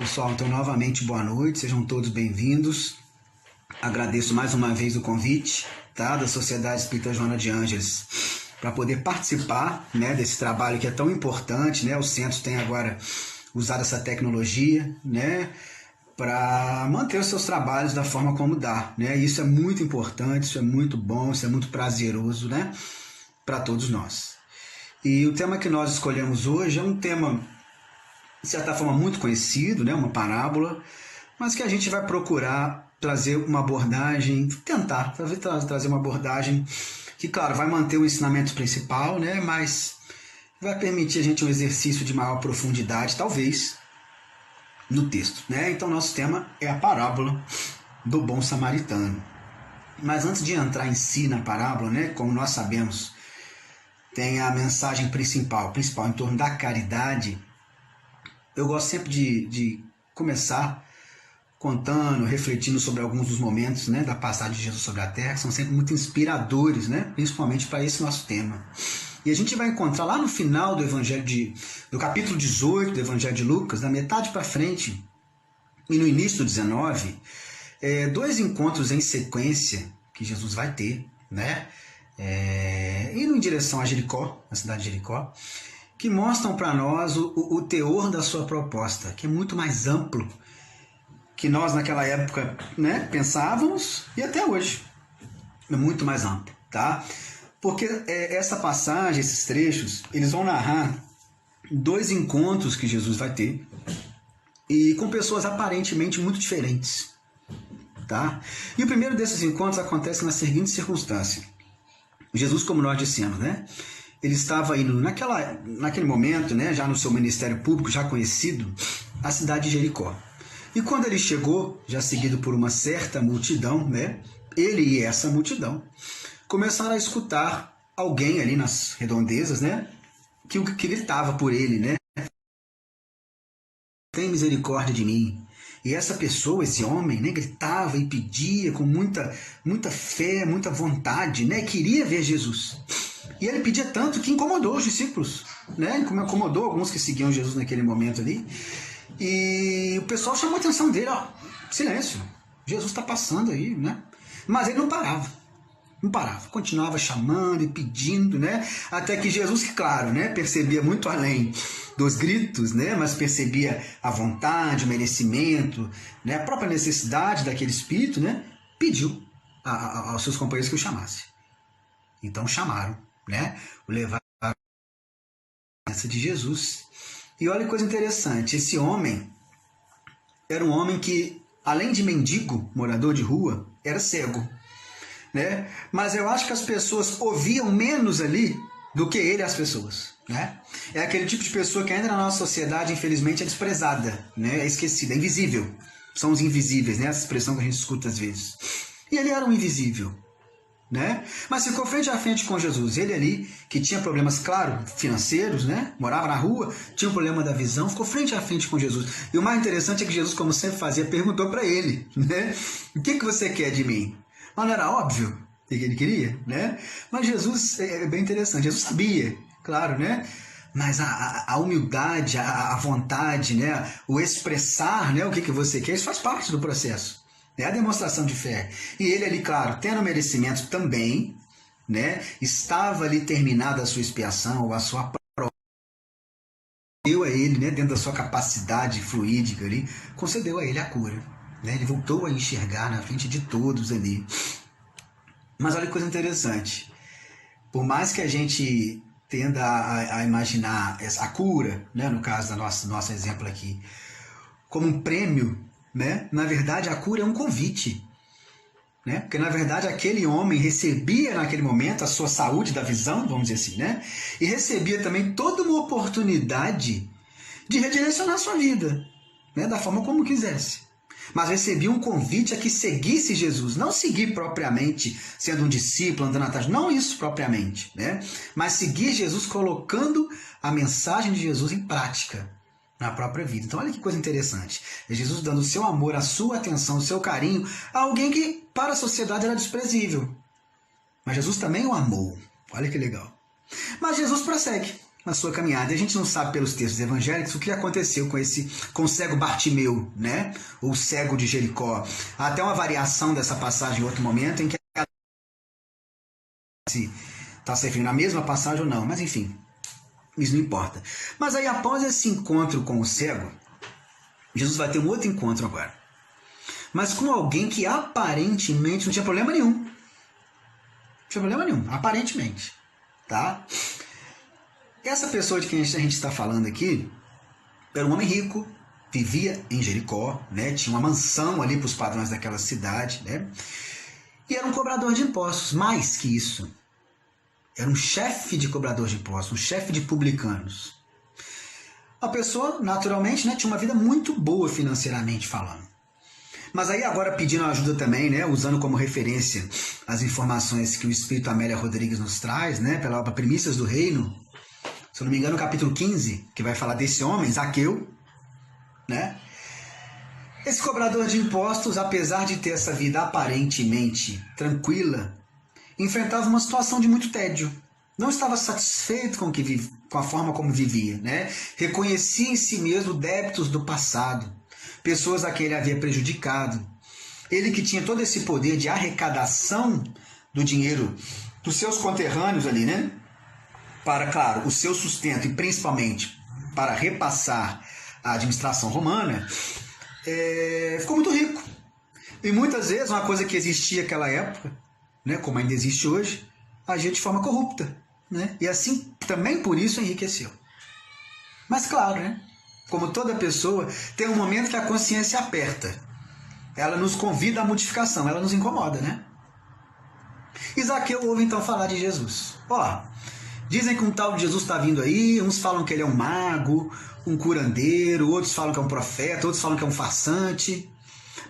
Pessoal, então novamente boa noite, sejam todos bem-vindos. Agradeço mais uma vez o convite, tá, da Sociedade Espírita Joana de Ângeles para poder participar, né, desse trabalho que é tão importante, né? Os centros têm agora usado essa tecnologia, né, para manter os seus trabalhos da forma como dá, né? Isso é muito importante, isso é muito bom, isso é muito prazeroso, né, para todos nós. E o tema que nós escolhemos hoje é um tema, de certa forma, muito conhecido, né? Uma parábola, mas que a gente vai procurar trazer uma abordagem, tentar trazer uma abordagem que, claro, vai manter o ensinamento principal, né? Mas vai permitir a gente um exercício de maior profundidade, talvez, no texto, né? Então, nosso tema é a parábola do bom samaritano. Mas antes de entrar em si na parábola, né? Como nós sabemos, tem a mensagem principal em torno da caridade. Eu gosto sempre de começar contando, refletindo sobre alguns dos momentos, né, da passagem de Jesus sobre a Terra, que são sempre muito inspiradores, né, principalmente para esse nosso tema. E a gente vai encontrar lá no final do capítulo 18 do Evangelho de Lucas, da metade para frente, e no início do 19, dois encontros em sequência que Jesus vai ter, né, indo em direção a Jericó, a cidade de Jericó, que mostram para nós o teor da sua proposta, que é muito mais amplo que nós naquela época, né, pensávamos, e até hoje é muito mais amplo, tá? Porque essa passagem, esses trechos, eles vão narrar dois encontros que Jesus vai ter e com pessoas aparentemente muito diferentes, tá? E o primeiro desses encontros acontece na seguinte circunstância. Jesus, como nós dissemos, né, ele estava indo naquele momento, né, já no seu ministério público, já conhecido, a cidade de Jericó. E quando ele chegou, já seguido por uma certa multidão, né, ele e essa multidão começaram a escutar alguém ali nas redondezas, né, que gritava por ele, né, tem misericórdia de mim. E essa pessoa, esse homem, né, gritava e pedia com muita fé, muita vontade, né, queria ver Jesus. E ele pedia tanto que incomodou os discípulos, né, incomodou alguns que seguiam Jesus naquele momento ali. E o pessoal chamou a atenção dele, ó, silêncio, Jesus está passando aí, né? Mas ele não parava, continuava chamando e pedindo, né? Até que Jesus, claro, né, percebia muito além dos gritos, né, mas percebia a vontade, o merecimento, né, a própria necessidade daquele espírito, né, pediu aos seus companheiros que o chamasse. Então chamaram, né, o levaram à presença de Jesus. E olha que coisa interessante, esse homem era um homem que, além de mendigo, morador de rua, era cego, né? Mas eu acho que as pessoas ouviam menos ali do que ele as pessoas, né? É aquele tipo de pessoa que ainda na nossa sociedade, infelizmente, é desprezada, né? É esquecida, é invisível. São os invisíveis, né? Essa expressão que a gente escuta às vezes. E ele era um invisível, né? Mas ficou frente a frente com Jesus. Ele ali, que tinha problemas, claro, financeiros, né? Morava na rua, tinha um problema da visão, ficou frente a frente com Jesus. E o mais interessante é que Jesus, como sempre fazia, perguntou para ele, né? O que você quer de mim? Mas não era óbvio o que ele queria, né? Mas Jesus, é bem interessante, Jesus sabia, claro, né? Mas a humildade, a vontade, né? O expressar, né? O que você quer, isso faz parte do processo. É a demonstração de fé. E ele ali, claro, tendo merecimento também, né, estava ali terminada a sua expiação, ou a sua prova, deu a ele, né, dentro da sua capacidade fluídica ali, concedeu a ele a cura. Né, ele voltou a enxergar na frente de todos ali. Mas olha que coisa interessante. Por mais que a gente tenda a imaginar a cura, né, no caso do nosso exemplo aqui, como um prêmio, né? Na verdade, a cura é um convite, né? Porque, na verdade, aquele homem recebia naquele momento a sua saúde da visão, vamos dizer assim, né? E recebia também toda uma oportunidade de redirecionar a sua vida, né? Da forma como quisesse. Mas recebia um convite a que seguisse Jesus, não seguir propriamente sendo um discípulo, andando atrás, não isso propriamente, né? Mas seguir Jesus colocando a mensagem de Jesus em prática na própria vida. Então olha que coisa interessante. É Jesus dando o seu amor, a sua atenção, o seu carinho a alguém que para a sociedade era desprezível. Mas Jesus também o amou. Olha que legal. Mas Jesus prossegue. na sua caminhada. E a gente não sabe pelos textos evangélicos o que aconteceu com o cego Bartimeu, né? O cego de Jericó. Há até uma variação dessa passagem em outro momento, em que se está se referindo à mesma passagem ou não, mas enfim, isso não importa. Mas aí, após esse encontro com o cego, Jesus vai ter um outro encontro agora, mas com alguém que aparentemente não tinha problema nenhum. Não tinha problema nenhum, aparentemente, tá? Essa pessoa de quem a gente está falando aqui era um homem rico, vivia em Jericó, né? Tinha uma mansão ali para os padrões daquela cidade, né? E era um cobrador de impostos, mais que isso. Era um chefe de cobrador de impostos, um chefe de publicanos. A pessoa, naturalmente, né, tinha uma vida muito boa financeiramente falando. Mas aí agora pedindo ajuda também, né, usando como referência as informações que o Espírito Amélia Rodrigues nos traz, né, pela obra Primícias do Reino, se eu não me engano, no capítulo 15, que vai falar desse homem, Zaqueu, né? Esse cobrador de impostos, apesar de ter essa vida aparentemente tranquila, enfrentava uma situação de muito tédio. Não estava satisfeito com a forma como vivia, né? Reconhecia em si mesmo débitos do passado, pessoas a quem ele havia prejudicado. Ele que tinha todo esse poder de arrecadação do dinheiro dos seus conterrâneos ali, né? Para, claro, o seu sustento e principalmente para repassar a administração romana, ficou muito rico. E muitas vezes uma coisa que existia naquela época, né, como ainda existe hoje, agia de forma corrupta, né? E assim também por isso enriqueceu. Mas claro, né, como toda pessoa, tem um momento que a consciência aperta. Ela nos convida à modificação, ela nos incomoda, né? E Zaqueu ouve então falar de Jesus. Dizem que um tal de Jesus está vindo aí, uns falam que ele é um mago, um curandeiro, outros falam que é um profeta, outros falam que é um farsante.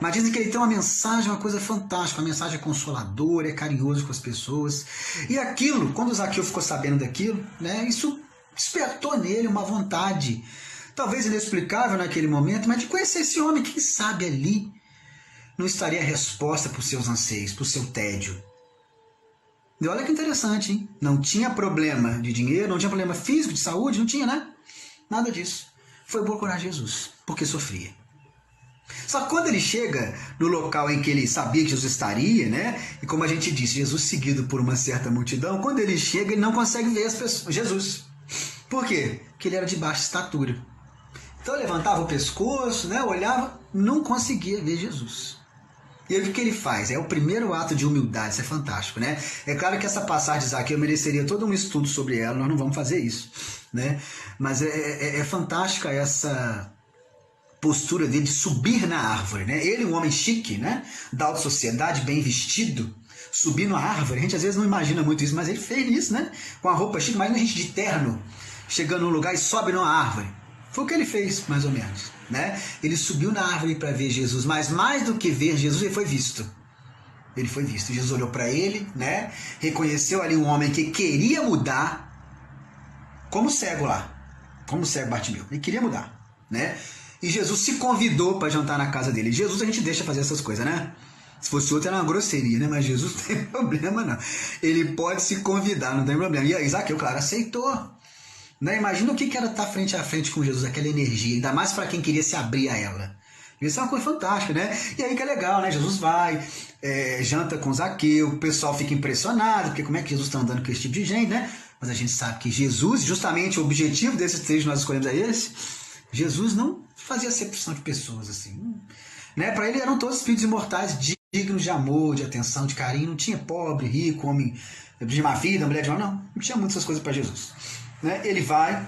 Mas dizem que ele tem uma mensagem, uma coisa fantástica, uma mensagem consoladora, é carinhoso com as pessoas. E aquilo, quando Zaqueu ficou sabendo daquilo, né, isso despertou nele uma vontade, talvez inexplicável naquele momento, mas de conhecer esse homem, quem sabe ali não estaria a resposta para os seus anseios, para o seu tédio. E olha que interessante, hein? Não tinha problema de dinheiro, não tinha problema físico, de saúde, não tinha, né? Nada disso. Foi procurar Jesus, porque sofria. Só que quando ele chega no local em que ele sabia que Jesus estaria, né? E como a gente disse, Jesus seguido por uma certa multidão, quando ele chega, ele não consegue ver as pessoas, Jesus. Por quê? Porque ele era de baixa estatura. Então ele levantava o pescoço, né? Olhava, não conseguia ver Jesus. E aí o que ele faz? É o primeiro ato de humildade, isso é fantástico, né? É claro que essa passagem de Zaqueu mereceria todo um estudo sobre ela, nós não vamos fazer isso, né? Mas é fantástica essa postura dele de subir na árvore, né? Ele, um homem chique, né? Da alta sociedade, bem vestido, subir na árvore. A gente às vezes não imagina muito isso, mas ele fez isso, né? Com a roupa chique, imagina a gente de terno, chegando num lugar e sobe numa árvore. Foi o que ele fez, mais ou menos, né? Ele subiu na árvore para ver Jesus, mas mais do que ver Jesus, ele foi visto. Ele foi visto. Jesus olhou para ele, né? Reconheceu ali um homem que queria mudar, como cego lá, como cego Bartimeu. Ele queria mudar, né? E Jesus se convidou para jantar na casa dele. Jesus a gente deixa fazer essas coisas, né? Se fosse outro era uma grosseria, né? Mas Jesus não tem problema, não. Ele pode se convidar, não tem problema. E aí Zaqueu, claro, aceitou. Né? Imagina o que era estar frente a frente com Jesus, aquela energia, ainda mais para quem queria se abrir a ela. Isso é uma coisa fantástica, né? E aí que é legal, né? Jesus vai, janta com Zaqueu, o pessoal fica impressionado, porque como é que Jesus está andando com esse tipo de gente, né? Mas a gente sabe que Jesus, justamente o objetivo desses três que nós escolhemos é esse, Jesus não fazia acepção de pessoas assim. Né? Para ele eram todos espíritos imortais, dignos de amor, de atenção, de carinho. Não tinha pobre, rico, homem de má vida, mulher de má, não tinha muitas coisas para Jesus. Né? Ele vai,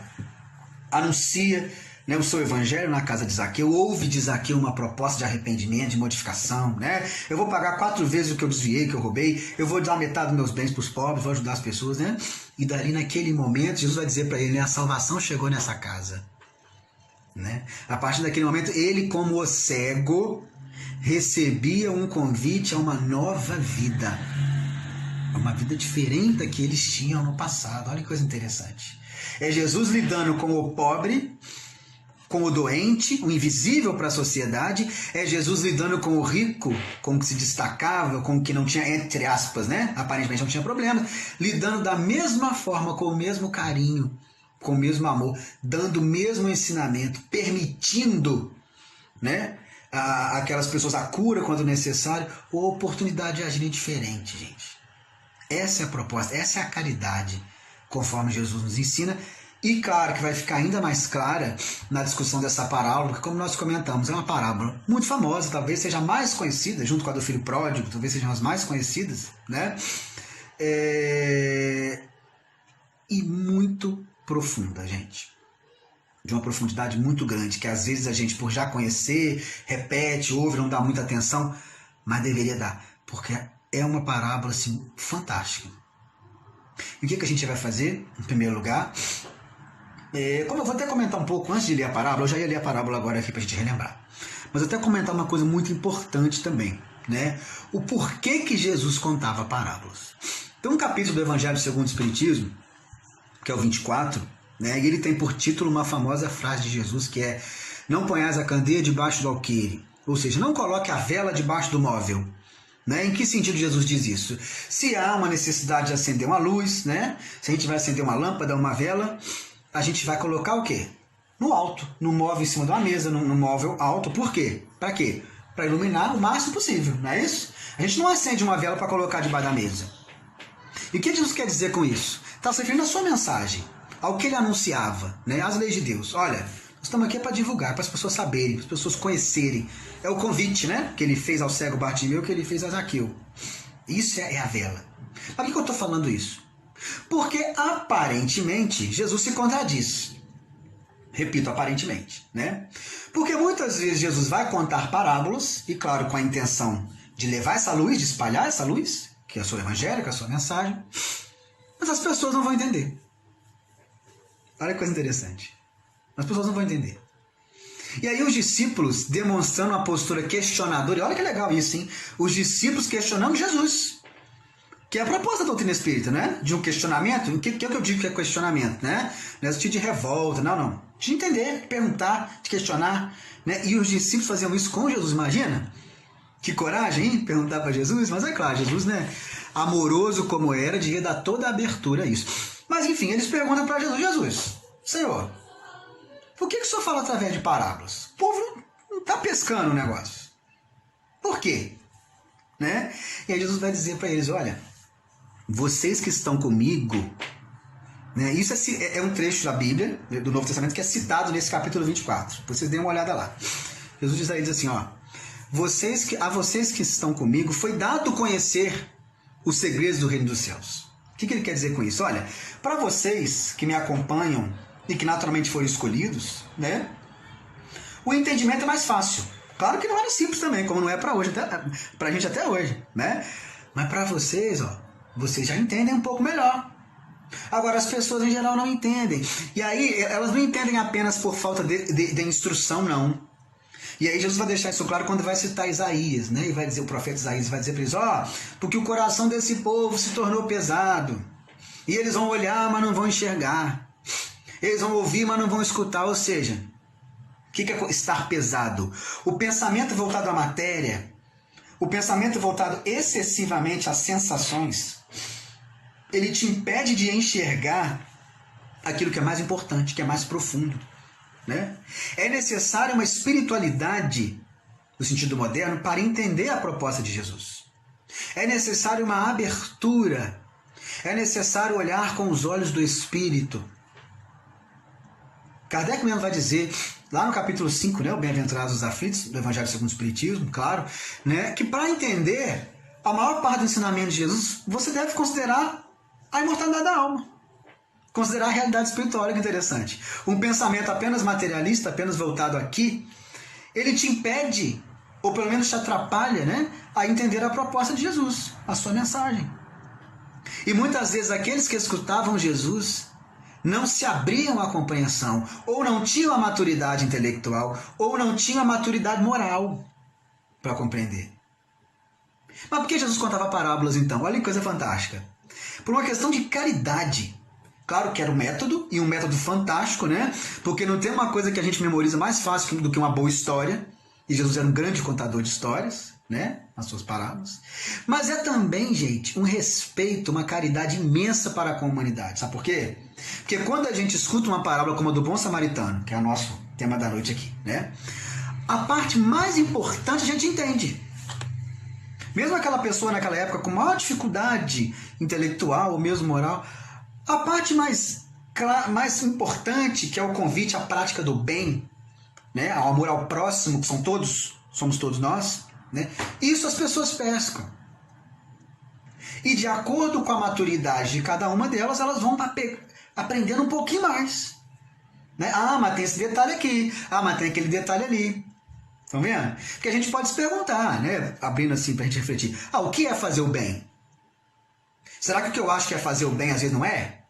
anuncia, né, o seu evangelho na casa de Zaqueu, ouve de Zaqueu uma proposta de arrependimento, de modificação, né? Eu vou pagar 4 vezes o que eu desviei, que eu roubei, eu vou dar metade dos meus bens para os pobres, vou ajudar as pessoas, né? E dali naquele momento, Jesus vai dizer para ele, né, a salvação chegou nessa casa. Né? A partir daquele momento, ele, como o cego, recebia um convite a uma nova vida. Uma vida diferente da que eles tinham no passado. Olha que coisa interessante. É Jesus lidando com o pobre, com o doente, o invisível para a sociedade. É Jesus lidando com o rico, com o que se destacava, com o que não tinha, entre aspas, né? Aparentemente não tinha problema. Lidando da mesma forma, com o mesmo carinho, com o mesmo amor, dando o mesmo ensinamento, permitindo, né, aquelas pessoas a cura quando necessário, ou a oportunidade de agirem diferente, gente. Essa é a proposta, essa é a caridade, conforme Jesus nos ensina. E claro que vai ficar ainda mais clara na discussão dessa parábola, porque como nós comentamos, é uma parábola muito famosa, talvez seja a mais conhecida, junto com a do filho pródigo, talvez sejam as mais conhecidas, né? E muito profunda, gente. De uma profundidade muito grande, que às vezes a gente, por já conhecer, repete, ouve, não dá muita atenção, mas deveria dar, porque é uma parábola assim, fantástica. E o que a gente vai fazer, em primeiro lugar? Como eu vou até comentar um pouco antes de ler a parábola, eu já ia ler a parábola agora aqui para a gente relembrar. Mas eu até comentar uma coisa muito importante também, né? O porquê que Jesus contava parábolas. Tem um capítulo do Evangelho segundo o Espiritismo, que é o 24, né? E ele tem por título uma famosa frase de Jesus que é: não ponhais a candeia debaixo do alqueire, ou seja, não coloque a vela debaixo do móvel. Né? Em que sentido Jesus diz isso? Se há uma necessidade de acender uma luz, né? Se a gente vai acender uma lâmpada, uma vela, a gente vai colocar o quê? No alto, no móvel em cima de uma mesa, no móvel alto. Por quê? Para quê? Para iluminar o máximo possível, não é isso? A gente não acende uma vela para colocar debaixo da mesa. E o que Jesus quer dizer com isso? Está se referindo à sua mensagem, ao que ele anunciava, né? As leis de Deus. Olha, nós estamos aqui para divulgar, para as pessoas saberem, para as pessoas conhecerem. É o convite, né? Que ele fez ao cego Bartimeu, que ele fez a Zaqueu. Isso é a vela. Mas por que eu estou falando isso? Porque aparentemente Jesus se contradiz. Repito, aparentemente, né? Porque muitas vezes Jesus vai contar parábolas, e claro, com a intenção de levar essa luz, de espalhar essa luz, que é a sua evangélica, a sua mensagem, mas as pessoas não vão entender. Olha que coisa interessante. As pessoas não vão entender. E aí os discípulos demonstrando uma postura questionadora, e olha que legal isso, hein? Os discípulos questionando Jesus, que é a proposta da doutrina espírita, né? De um questionamento. O que é que eu digo que é questionamento, né? Não é sentido de revolta, não. De entender, de perguntar, de questionar, né? E os discípulos faziam isso com Jesus, imagina? Que coragem, hein? Perguntar para Jesus, mas é claro, Jesus, né? Amoroso como era, devia dar toda a abertura a isso. Mas enfim, eles perguntam para Jesus, Senhor, por que o senhor fala através de parábolas? O povo não está pescando o negócio. Por quê? Né? E aí Jesus vai dizer para eles, olha, vocês que estão comigo, né? Isso é um trecho da Bíblia, do Novo Testamento, que é citado nesse capítulo 24. Vocês deem uma olhada lá. Jesus diz a eles assim, ó, a vocês que estão comigo foi dado conhecer os segredos do reino dos céus. O que ele quer dizer com isso? Olha, para vocês que me acompanham e que naturalmente foram escolhidos, né? O entendimento é mais fácil. Claro que não era simples também, como não é para hoje, para a gente até hoje, né? Mas para vocês, ó, vocês já entendem um pouco melhor. Agora as pessoas em geral não entendem. E aí elas não entendem apenas por falta de instrução, não. E aí Jesus vai deixar isso claro quando vai citar Isaías, né? E vai dizer, o profeta Isaías vai dizer para eles, ó, porque o coração desse povo se tornou pesado. E eles vão olhar, mas não vão enxergar. Eles vão ouvir, mas não vão escutar. Ou seja, o que é estar pesado? O pensamento voltado à matéria, o pensamento voltado excessivamente às sensações, ele te impede de enxergar aquilo que é mais importante, que é mais profundo. Né? É necessária uma espiritualidade, no sentido moderno, para entender a proposta de Jesus. É necessário uma abertura. É necessário olhar com os olhos do Espírito. Kardec mesmo vai dizer, lá no capítulo 5, né, o Bem-aventurados os aflitos, do Evangelho segundo o Espiritismo, claro, né, que para entender a maior parte do ensinamento de Jesus, você deve considerar a imortalidade da alma. Considerar a realidade espiritual, olha que interessante. Um pensamento apenas materialista, apenas voltado aqui, ele te impede, ou pelo menos te atrapalha, né, a entender a proposta de Jesus, a sua mensagem. E muitas vezes aqueles que escutavam Jesus não se abriam à compreensão, ou não tinham a maturidade intelectual, ou não tinham a maturidade moral para compreender. Mas por que Jesus contava parábolas então? Olha que coisa fantástica. Por uma questão de caridade. Claro que era um método, e um método fantástico, né? Porque não tem uma coisa que a gente memoriza mais fácil do que uma boa história. E Jesus era um grande contador de histórias, né? Nas suas parábolas. Mas é também, gente, um respeito, uma caridade imensa para com a humanidade. Sabe por quê? Porque quando a gente escuta uma parábola como a do bom samaritano, que é o nosso tema da noite aqui, né? A parte mais importante a gente entende. Mesmo aquela pessoa naquela época com maior dificuldade intelectual ou mesmo moral, a parte mais importante, que é o convite à prática do bem, né? Ao amor ao próximo, que somos todos nós, né? Isso as pessoas pescam. E de acordo com a maturidade de cada uma delas, elas vão aprendendo um pouquinho mais. Né? Ah, mas tem esse detalhe aqui. Ah, mas tem aquele detalhe ali. Estão vendo? Porque a gente pode se perguntar, né? Abrindo assim para a gente refletir. Ah, o que é fazer o bem? Será que o que eu acho que é fazer o bem às vezes não é?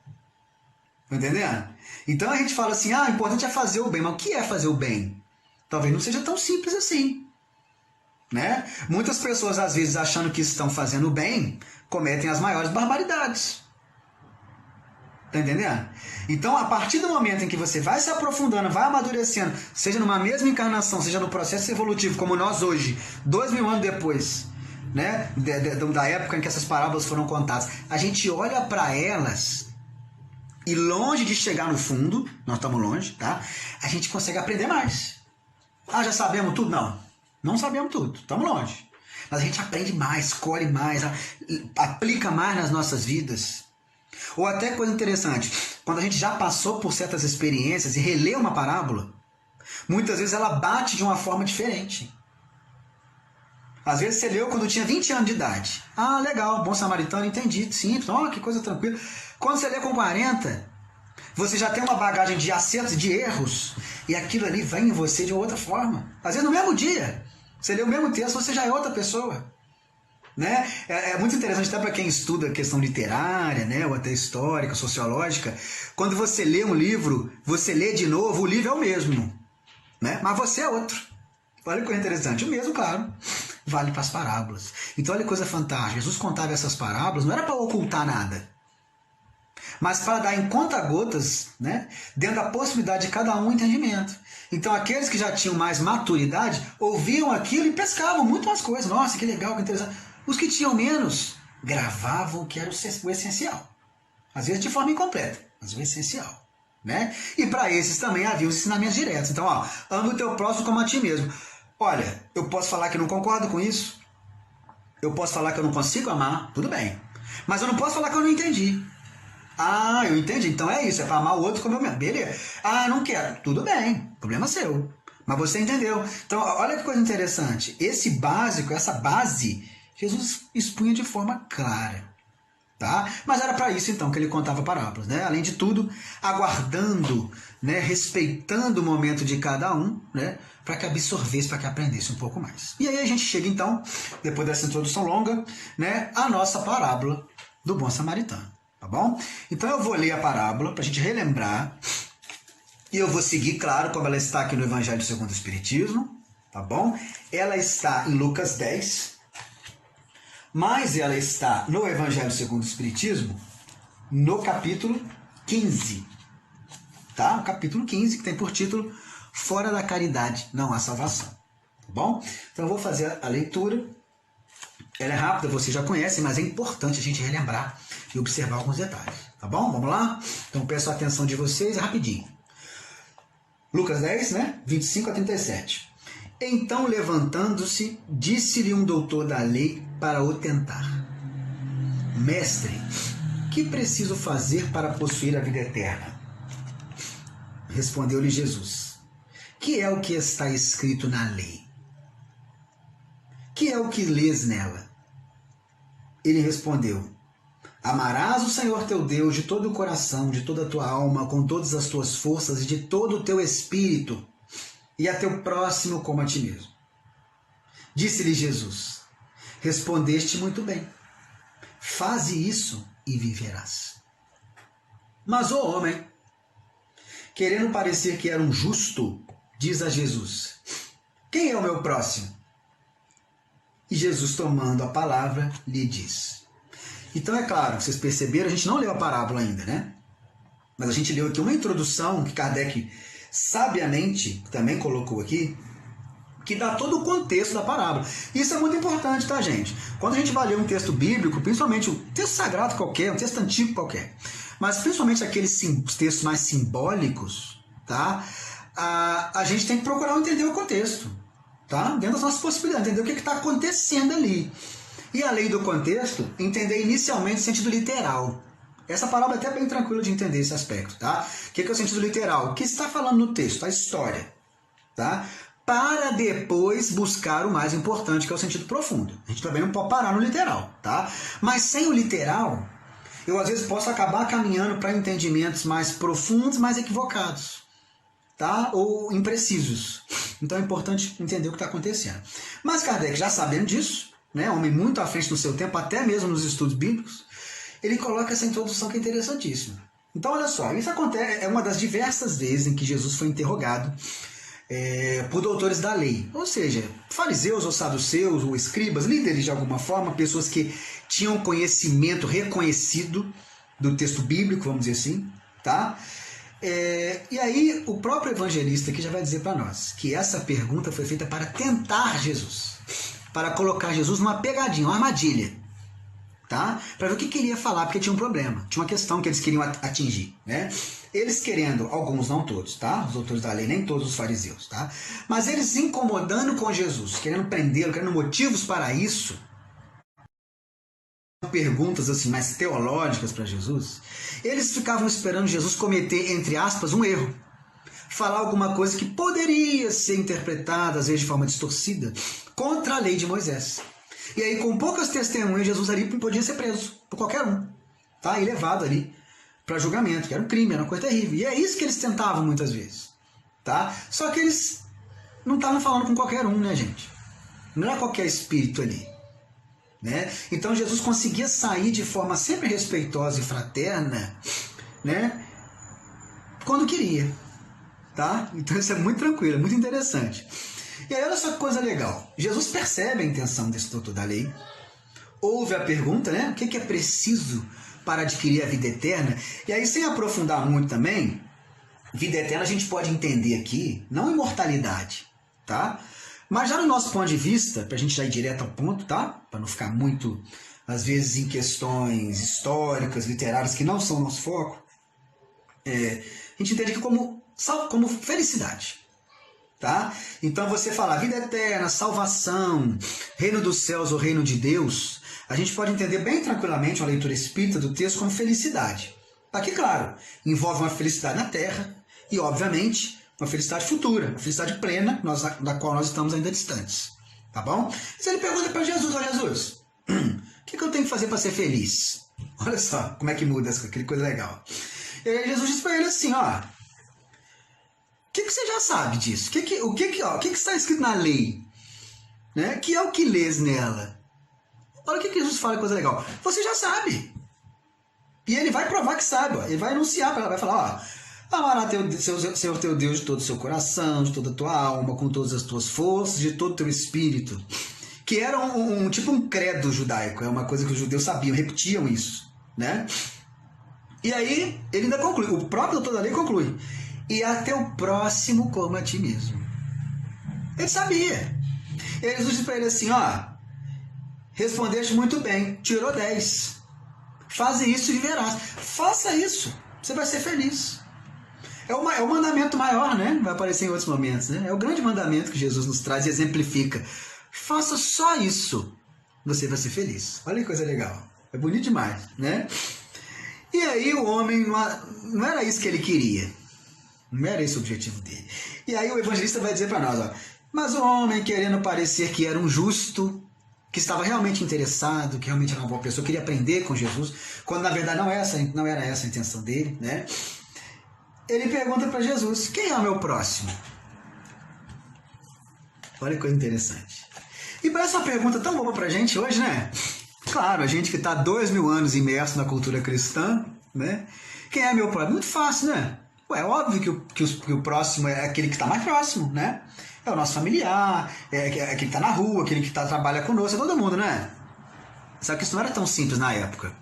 Estão entendendo? Então a gente fala assim, ah, o importante é fazer o bem. Mas o que é fazer o bem? Talvez não seja tão simples assim. Né? Muitas pessoas, às vezes, achando que estão fazendo o bem, cometem as maiores barbaridades. Tá entendendo? Então, a partir do momento em que você vai se aprofundando, vai amadurecendo, seja numa mesma encarnação, seja no processo evolutivo, como nós hoje, 2000 anos depois, né, da época em que essas parábolas foram contadas, a gente olha para elas e longe de chegar no fundo, nós estamos longe, tá? A gente consegue aprender mais. Ah, já sabemos tudo? Não sabemos tudo, estamos longe. Mas a gente aprende mais, colhe mais, aplica mais nas nossas vidas. Ou até coisa interessante, quando a gente já passou por certas experiências e relê uma parábola, muitas vezes ela bate de uma forma diferente. Às vezes você leu quando tinha 20 anos de idade. Ah, legal, bom samaritano, entendi, simples, oh, que coisa tranquila. Quando você lê com 40, você já tem uma bagagem de acertos, de erros, e aquilo ali vem em você de outra forma. Às vezes no mesmo dia, você lê o mesmo texto, você já é outra pessoa. Né? É muito interessante até para quem estuda questão literária, né? Ou até histórica, sociológica. Quando você lê um livro, você lê de novo, o livro é o mesmo, né? Mas você é outro. Olha que coisa interessante. O mesmo, claro, vale para as parábolas. Então olha que coisa fantástica. Jesus contava essas parábolas, não era para ocultar nada, mas para dar em conta-gotas, né? Dentro da possibilidade de cada um entendimento. Então aqueles que já tinham mais maturidade ouviam aquilo e pescavam muito mais coisas. Nossa, que legal, que interessante. Os que tinham menos gravavam o que era o essencial. Às vezes de forma incompleta, mas o essencial. Né? E para esses também havia os ensinamentos diretos. Então, ó, ama o teu próximo como a ti mesmo. Olha, eu posso falar que não concordo com isso. Eu posso falar que eu não consigo amar. Tudo bem. Mas eu não posso falar que eu não entendi. Ah, eu entendi. Então é isso. É para amar o outro como eu mesmo. Beleza. Ah, não quero. Tudo bem. Problema seu. Mas você entendeu. Então, olha que coisa interessante. Esse básico, essa base, Jesus expunha de forma clara, tá? Mas era para isso então que ele contava parábolas, né? Além de tudo, aguardando, né, respeitando o momento de cada um, né, para que absorvesse, para que aprendesse um pouco mais. E aí a gente chega então, depois dessa introdução longa, né, à nossa parábola do bom samaritano, tá bom? Então eu vou ler a parábola para a gente relembrar e eu vou seguir, claro, como ela está aqui no Evangelho segundo o Espiritismo, tá bom? Ela está em Lucas 10. Mas ela está no Evangelho segundo o Espiritismo, no capítulo 15. Tá? O capítulo 15, que tem por título Fora da Caridade não há salvação. Tá bom? Então eu vou fazer a leitura. Ela é rápida, vocês já conhecem, mas é importante a gente relembrar e observar alguns detalhes. Tá bom? Vamos lá? Então peço a atenção de vocês rapidinho. Lucas 10, né? 25 a 37. Então, levantando-se, disse-lhe um doutor da lei para o tentar: Mestre, que preciso fazer para possuir a vida eterna? Respondeu-lhe Jesus: Que é o que está escrito na lei? Que é o que lês nela? Ele respondeu: Amarás o Senhor teu Deus de todo o coração, de toda a tua alma, com todas as tuas forças e de todo o teu espírito, e a teu próximo como a ti mesmo. Disse-lhe Jesus: Respondeste muito bem. Faze isso e viverás. Mas o homem, querendo parecer que era um justo, diz a Jesus: Quem é o meu próximo? E Jesus, tomando a palavra, lhe diz. Então, é claro, vocês perceberam, a gente não leu a parábola ainda, né? Mas a gente leu aqui uma introdução que Kardec sabiamente também colocou aqui, que dá todo o contexto da parábola. Isso é muito importante, tá, gente? Quando a gente vai ler um texto bíblico, principalmente um texto sagrado qualquer, um texto antigo qualquer, mas principalmente aqueles os textos mais simbólicos, tá? A gente tem que procurar entender o contexto, tá? Dentro das nossas possibilidades, entender o que está acontecendo ali. E além do contexto, entender inicialmente o sentido literal. Essa parábola é até bem tranquila de entender esse aspecto, tá? O que é o sentido literal? O que está falando no texto? A história, tá? Para depois buscar o mais importante, que é o sentido profundo. A gente também não pode parar no literal, tá? Mas sem o literal, eu às vezes posso acabar caminhando para entendimentos mais profundos, mais equivocados, tá? Ou imprecisos. Então é importante entender o que está acontecendo. Mas Kardec, já sabendo disso, né, homem muito à frente do seu tempo, até mesmo nos estudos bíblicos, ele coloca essa introdução que é interessantíssima. Então, olha só, isso acontece, é uma das diversas vezes em que Jesus foi interrogado por doutores da lei, ou seja, fariseus ou saduceus ou escribas, líderes de alguma forma, pessoas que tinham conhecimento reconhecido do texto bíblico, vamos dizer assim, tá? E aí o próprio evangelista aqui já vai dizer para nós que essa pergunta foi feita para tentar Jesus, para colocar Jesus numa pegadinha, uma armadilha, tá? Para ver o que ele ia falar, porque tinha um problema, tinha uma questão que eles queriam atingir, né? Eles querendo, alguns, não todos, tá? Os doutores da lei, nem todos os fariseus, tá? Mas eles se incomodando com Jesus, querendo prendê-lo, querendo motivos para isso, perguntas assim mais teológicas para Jesus, eles ficavam esperando Jesus cometer, entre aspas, um erro, falar alguma coisa que poderia ser interpretada, às vezes de forma distorcida, contra a lei de Moisés. E aí, com poucas testemunhas, Jesus ali podia ser preso por qualquer um, tá? E levado ali para julgamento, que era um crime, era uma coisa terrível. E é isso que eles tentavam muitas vezes, tá? Só que eles não estavam falando com qualquer um, né, gente? Não era qualquer espírito ali, né? Então Jesus conseguia sair de forma sempre respeitosa e fraterna, né? Quando queria, tá? Então isso é muito tranquilo, é muito interessante. E aí olha só que coisa legal. Jesus percebe a intenção desse doutor da lei, ouve a pergunta, né? O que é preciso para adquirir a vida eterna? E aí, sem aprofundar muito também, vida eterna a gente pode entender aqui, não imortalidade, tá? Mas já no nosso ponto de vista, para a gente já ir direto ao ponto, tá? Para não ficar muito, às vezes, em questões históricas, literárias, que não são nosso foco, a gente entende aqui como felicidade. Tá? Então você fala vida eterna, salvação, reino dos céus ou reino de Deus, a gente pode entender bem tranquilamente uma leitura espírita do texto como felicidade. Aqui, claro, envolve uma felicidade na terra e, obviamente, uma felicidade futura, uma felicidade plena, da qual nós estamos ainda distantes. Tá bom? Se ele pergunta para Jesus, ó Jesus, o que eu tenho que fazer para ser feliz? Olha só como é que muda aquela coisa legal. E aí Jesus diz para ele assim, ó, o que você já sabe disso? O que está escrito na lei? Né? Que é o que lês nela? Olha o que Jesus fala, coisa legal. Você já sabe. E ele vai provar que sabe. Ó. Ele vai anunciar, vai falar, ó, amará Senhor teu Deus de todo o seu coração, de toda a tua alma, com todas as tuas forças, de todo o teu espírito. Que era tipo um credo judaico. É uma coisa que os judeus sabiam, repetiam isso. Né? E aí, ele ainda conclui. O próprio doutor da lei conclui. E até o próximo como a ti mesmo. Ele sabia. E aí Jesus disse para ele assim, ó, respondeste muito bem, tirou 10. Faze isso e viverás. Faça isso, você vai ser feliz. É o mandamento maior, né? Vai aparecer em outros momentos, né? É o grande mandamento que Jesus nos traz e exemplifica. Faça só isso, você vai ser feliz. Olha que coisa legal. É bonito demais, né? E aí o homem, não era isso que ele queria. Não era esse o objetivo dele. E aí o evangelista vai dizer para nós, ó, mas o homem, querendo parecer que era um justo, que estava realmente interessado, que realmente era uma boa pessoa, queria aprender com Jesus, quando na verdade não era essa a intenção dele, né? Ele pergunta para Jesus, quem é o meu próximo? Olha que coisa interessante. E para essa pergunta tão boba para a gente hoje, né? Claro, a gente que está 2000 anos imerso na cultura cristã, né? Quem é meu próximo? Muito fácil, né? É óbvio que o próximo é aquele que está mais próximo, né? É o nosso familiar, é aquele que está na rua, aquele que trabalha conosco, é todo mundo, né? Só que isso não era tão simples na época.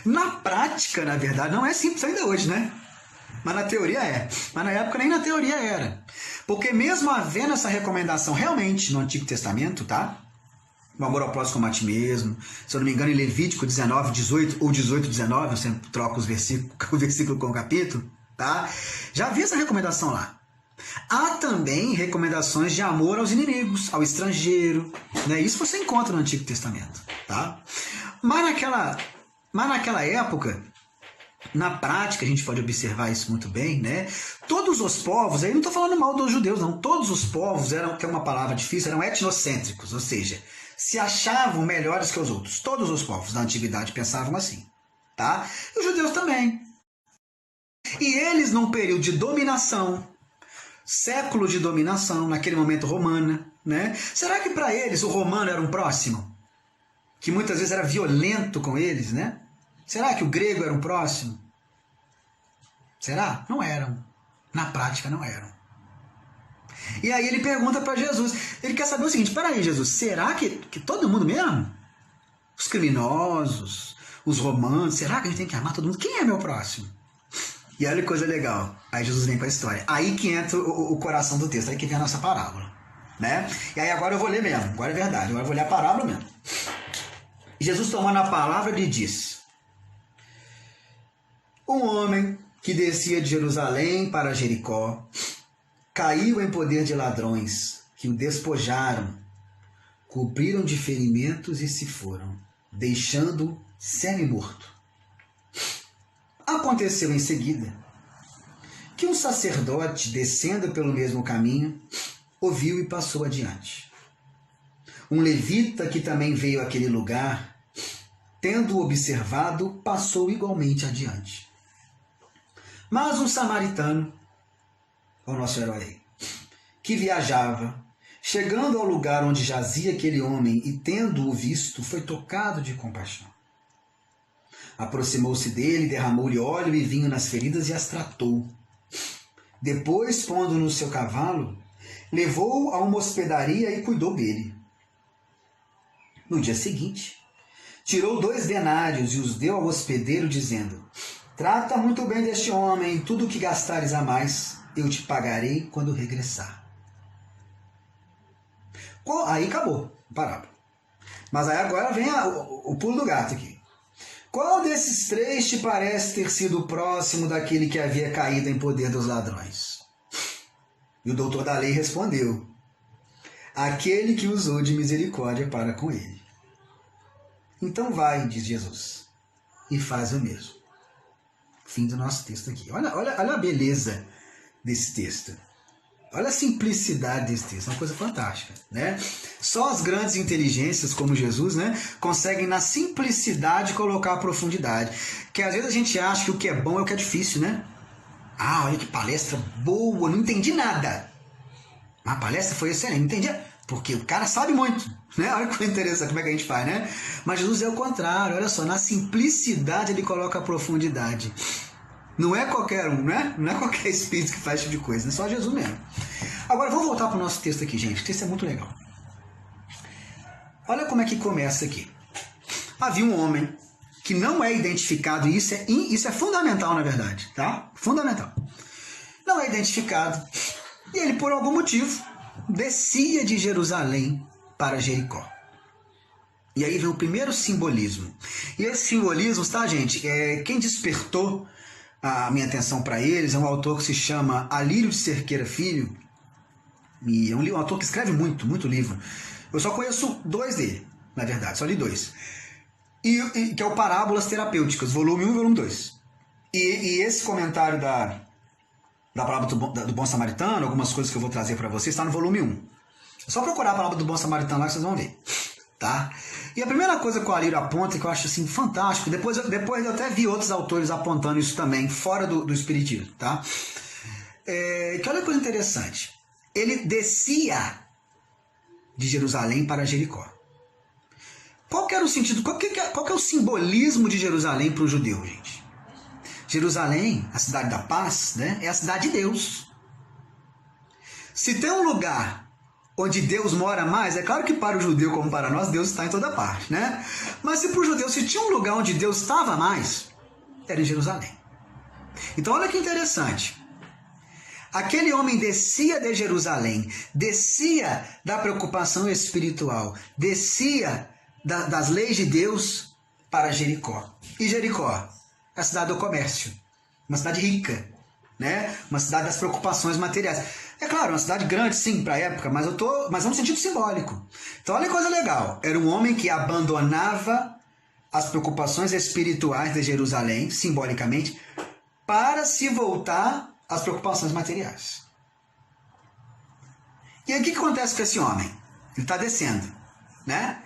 Na prática, na verdade, não é simples ainda hoje, né? Mas na teoria é. Mas na época nem na teoria era. Porque mesmo havendo essa recomendação realmente no Antigo Testamento, tá? o amor ao próximo como a ti mesmo. Se eu não me engano, em Levítico 19, 18 ou 18, 19, eu sempre troco o versículo com o capítulo, tá? Já vi essa recomendação lá. Há também recomendações de amor aos inimigos, ao estrangeiro, né? Isso você encontra no Antigo Testamento, tá? Mas naquela época, na prática, a gente pode observar isso muito bem, né? Todos os povos, aí não estou falando mal dos judeus, não. Todos os povos eram, que é uma palavra difícil, eram etnocêntricos, ou seja, se achavam melhores que os outros. Todos os povos da antiguidade pensavam assim, tá? E os judeus também. E eles, num período de dominação, século de dominação, naquele momento romana, né? Será que para eles o romano era um próximo? Que muitas vezes era violento com eles, né? Será que o grego era um próximo? Será? Não eram. Na prática não eram. E aí ele pergunta para Jesus, ele quer saber o seguinte, peraí Jesus, será que todo mundo mesmo? Os criminosos, os romanos, será que a gente tem que amar todo mundo? Quem é meu próximo? E olha que coisa legal, aí Jesus vem com a história. Aí que entra o coração do texto, aí que vem a nossa parábola, né? E aí agora eu vou ler mesmo, agora é verdade, agora eu vou ler a parábola mesmo. Jesus, tomando a palavra, lhe disse: um homem que descia de Jerusalém para Jericó caiu em poder de ladrões que o despojaram, cobriram de ferimentos e se foram, deixando-o semi-morto. Aconteceu em seguida que um sacerdote, descendo pelo mesmo caminho, ouviu e passou adiante. Um levita que também veio àquele lugar, tendo-o observado, passou igualmente adiante. Mas um samaritano, o nosso herói aí, que viajava, chegando ao lugar onde jazia aquele homem e tendo-o visto, foi tocado de compaixão. Aproximou-se dele, derramou-lhe óleo e vinho nas feridas e as tratou. Depois, pondo no seu cavalo, levou-o a uma hospedaria e cuidou dele. No dia seguinte, tirou 2 denários e os deu ao hospedeiro, dizendo: trata muito bem deste homem, e tudo o que gastares a mais, eu te pagarei quando regressar. Aí acabou a parábola. Mas aí agora vem o pulo do gato aqui. Qual desses 3 te parece ter sido próximo daquele que havia caído em poder dos ladrões? E o doutor da lei respondeu: aquele que usou de misericórdia para com ele. Então vai, diz Jesus, e faz o mesmo. Fim do nosso texto aqui. Olha a beleza desse texto. Olha a simplicidade desse texto, é uma coisa fantástica, né? Só as grandes inteligências, como Jesus, né, conseguem na simplicidade colocar a profundidade. Que às vezes a gente acha que o que é bom é o que é difícil, né? Ah, olha que palestra boa, não entendi nada. A palestra foi excelente, não entendi, porque o cara sabe muito, né? Olha que interessante como é que a gente faz, né? Mas Jesus é o contrário, olha só, na simplicidade ele coloca a profundidade. Não é qualquer um, né? Não é qualquer espírito que faz esse tipo de coisa, é só Jesus mesmo. Agora, vou voltar para o nosso texto aqui, gente. O texto é muito legal. Olha como é que começa aqui. Havia um homem que não é identificado, e isso é fundamental, na verdade, tá? Fundamental. Não é identificado, e ele, por algum motivo, descia de Jerusalém para Jericó. E aí vem o primeiro simbolismo. E esse simbolismo, tá, gente? Quem despertou a minha atenção para eles é um autor que se chama Alírio de Cerqueira Filho, e é um autor que escreve muito, muito livro. Eu só conheço 2 dele, na verdade, só li 2. E que é o Parábolas Terapêuticas, volume 1 e volume 2. E esse comentário da parábola do Bom Samaritano, algumas coisas que eu vou trazer para vocês, está no volume 1. É só procurar a parábola do Bom Samaritano lá que vocês vão ver. Tá? E a primeira coisa que o Alírio aponta, que eu acho assim fantástico, depois eu até vi outros autores apontando isso também, fora do espiritismo, tá? Que olha que coisa interessante. Ele descia de Jerusalém para Jericó. Qual que era o sentido, qual que é o simbolismo de Jerusalém para o judeu, gente? Jerusalém, a cidade da paz, né, é a cidade de Deus. Se tem um lugar onde Deus mora mais, é claro que para o judeu como para nós, Deus está em toda parte, né? Mas se para o judeu, se tinha um lugar onde Deus estava mais, era em Jerusalém. Então olha que interessante. Aquele homem descia de Jerusalém, descia da preocupação espiritual, descia das leis de Deus para Jericó. E Jericó, a cidade do comércio, uma cidade rica, né? Uma cidade das preocupações materiais. É claro, uma cidade grande, sim, para a época, mas é um sentido simbólico. Então, olha que coisa legal. Era um homem que abandonava as preocupações espirituais de Jerusalém, simbolicamente, para se voltar às preocupações materiais. E aí, o que acontece com esse homem? Ele está descendo, né?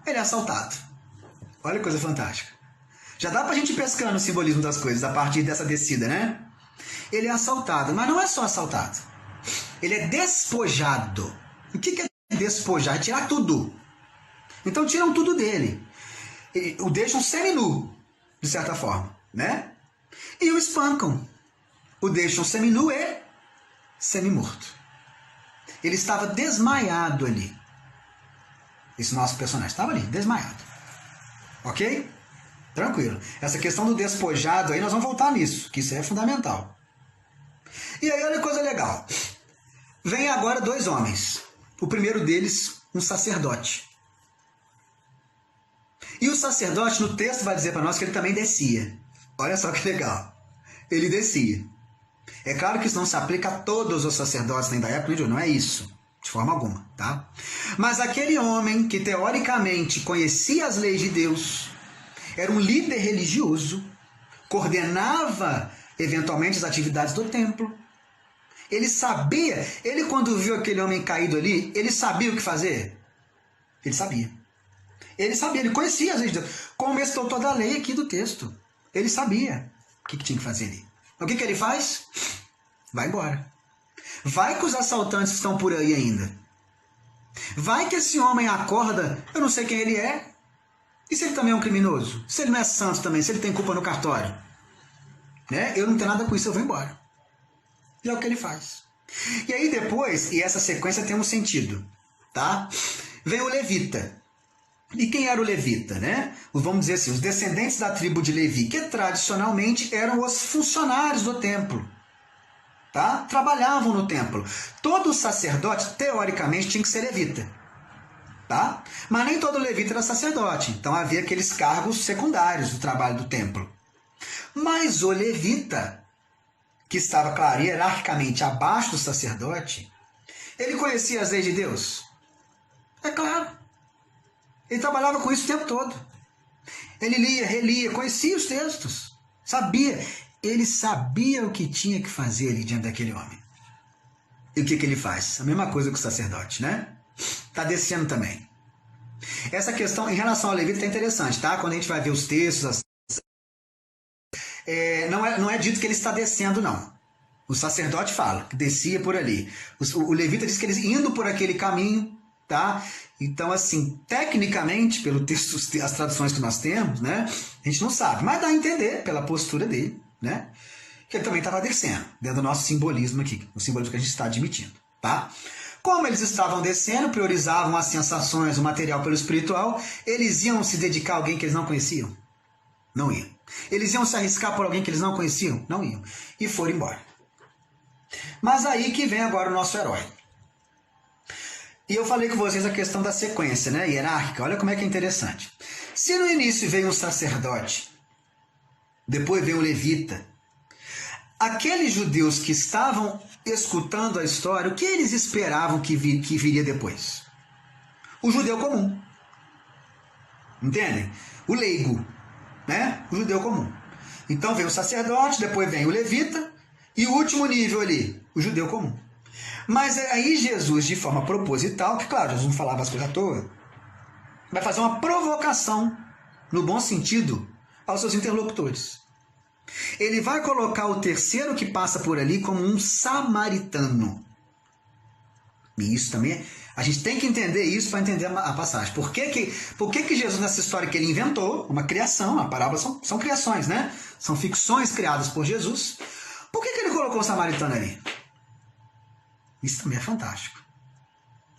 Ele é assaltado. Olha que coisa fantástica. Já dá para a gente ir pescando o simbolismo das coisas a partir dessa descida, né? Ele é assaltado, mas não é só assaltado. Ele é despojado. O que é despojar? É tirar tudo. Então tiram tudo dele. O deixam seminu, de certa forma, né? E o espancam. O deixam seminu e semi-morto. Ele estava desmaiado ali. Esse nosso personagem estava ali, desmaiado. Ok? Tranquilo. Essa questão do despojado aí, nós vamos voltar nisso, que isso é fundamental. E aí, olha que coisa legal. Vem agora dois homens. O primeiro deles, um sacerdote. E o sacerdote, no texto, vai dizer para nós que ele também descia. Olha só que legal. Ele descia. É claro que isso não se aplica a todos os sacerdotes nem da época, não é isso. De forma alguma, tá? Mas aquele homem que teoricamente conhecia as leis de Deus, era um líder religioso, coordenava eventualmente as atividades do templo. Ele sabia, ele quando viu aquele homem caído ali, ele sabia o que fazer? Ele sabia. Ele sabia, ele conhecia as leis de Deus. Como estou toda a lei aqui do texto. Ele sabia o que tinha que fazer ali. O que ele faz? Vai embora. Vai que os assaltantes estão por aí ainda. Vai que esse homem acorda, eu não sei quem ele é. E se ele também é um criminoso? Se ele não é santo também, se ele tem culpa no cartório? Né? Eu não tenho nada com isso, eu vou embora. E é o que ele faz. E aí depois, e essa sequência tem um sentido, tá? Vem o levita. E quem era o levita, né? Vamos dizer assim, os descendentes da tribo de Levi, que tradicionalmente eram os funcionários do templo, tá? Trabalhavam no templo. Todo sacerdote, teoricamente, tinha que ser levita, tá? Mas nem todo levita era sacerdote, então havia aqueles cargos secundários do trabalho do templo. Mas o levita, que estava, claro, hierarquicamente abaixo do sacerdote, ele conhecia as leis de Deus? É claro. Ele trabalhava com isso o tempo todo. Ele lia, relia, conhecia os textos. Sabia. Ele sabia o que tinha que fazer ali diante daquele homem. E o que ele faz? A mesma coisa que o sacerdote, né? Está descendo também. Essa questão em relação ao levita é interessante, tá? Quando a gente vai ver os textos, não é dito que ele está descendo, não. O sacerdote fala que descia por ali. O levita diz que ele indo por aquele caminho, tá? Então, assim, tecnicamente, pelo texto, as traduções que nós temos, né? A gente não sabe, mas dá a entender pela postura dele, né? Que ele também estava descendo, dentro do nosso simbolismo aqui, o simbolismo que a gente está admitindo, tá? Como eles estavam descendo, priorizavam as sensações, o material pelo espiritual, eles iam se dedicar a alguém que eles não conheciam? Não iam. Eles iam se arriscar por alguém que eles não conheciam? Não iam. E foram embora. Mas aí que vem agora o nosso herói. E eu falei com vocês a questão da sequência, né, hierárquica. Olha como é que é interessante. Se no início veio um sacerdote, depois veio um levita, aqueles judeus que estavam escutando a história, o que eles esperavam que viria depois? O judeu comum. Entendem? O leigo, né? O judeu comum. Então vem o sacerdote, depois vem o levita, e o último nível ali, o judeu comum. Mas aí Jesus, de forma proposital, que claro, Jesus não falava as coisas à toa, vai fazer uma provocação, no bom sentido, aos seus interlocutores. Ele vai colocar o terceiro que passa por ali como um samaritano. E isso também, a gente tem que entender isso para entender a passagem. Por que Jesus, nessa história que ele inventou, uma criação, a parábola são criações, né? São ficções criadas por Jesus. Por que ele colocou o samaritano ali? Isso também é fantástico.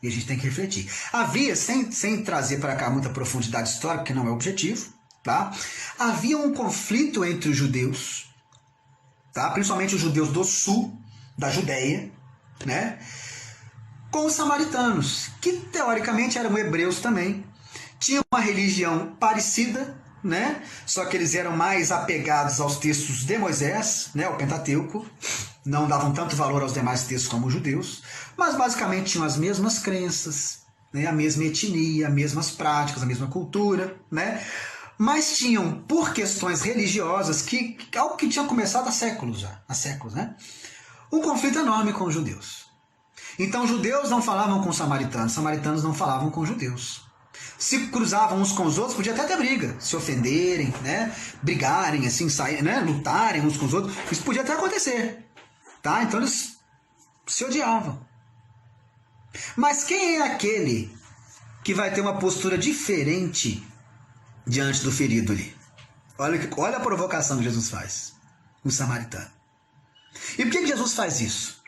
E a gente tem que refletir. Havia, sem trazer para cá muita profundidade histórica, que não é o objetivo, tá? Havia um conflito entre os judeus, tá? Principalmente os judeus do sul, da Judéia, né, com os samaritanos, que teoricamente eram hebreus também. Tinham uma religião parecida, né, só que eles eram mais apegados aos textos de Moisés, né, o Pentateuco, não davam tanto valor aos demais textos como os judeus, mas basicamente tinham as mesmas crenças, né, a mesma etnia, as mesmas práticas, a mesma cultura, né, mas tinham, por questões religiosas, algo que tinha começado há séculos, né, um conflito enorme com os judeus. Então os judeus não falavam com os samaritanos não falavam com os judeus. Se cruzavam uns com os outros, podia até ter briga, se ofenderem, né, brigarem, assim, sair, né, lutarem uns com os outros, isso podia até acontecer, tá? Então eles se odiavam. Mas quem é aquele que vai ter uma postura diferente diante do ferido ali? Olha a provocação que Jesus faz, o samaritano. E por que Jesus faz isso?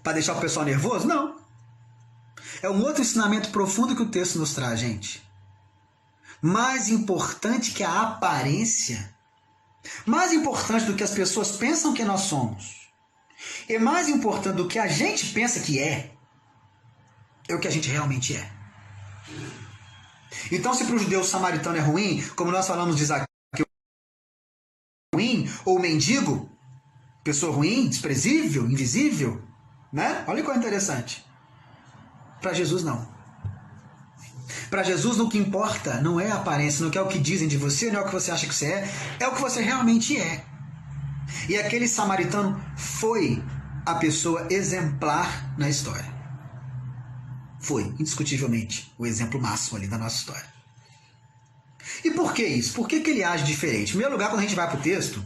Para deixar o pessoal nervoso? Não. É um outro ensinamento profundo que o texto nos traz, gente. Mais importante que a aparência, mais importante do que as pessoas pensam que nós somos, e mais importante do que a gente pensa que é o que a gente realmente é. Então, se para o judeu o samaritano é ruim, como nós falamos de Zaqueu, ruim, ou mendigo, pessoa ruim, desprezível, invisível, né? Olha que coisa interessante. Para Jesus, não. Para Jesus, o que importa não é a aparência, não é o que dizem de você, não é o que você acha que você é o que você realmente é. E aquele samaritano foi a pessoa exemplar na história. Foi, indiscutivelmente, o exemplo máximo ali da nossa história. E por que isso? Por que ele age diferente? Em primeiro lugar, quando a gente vai para o texto,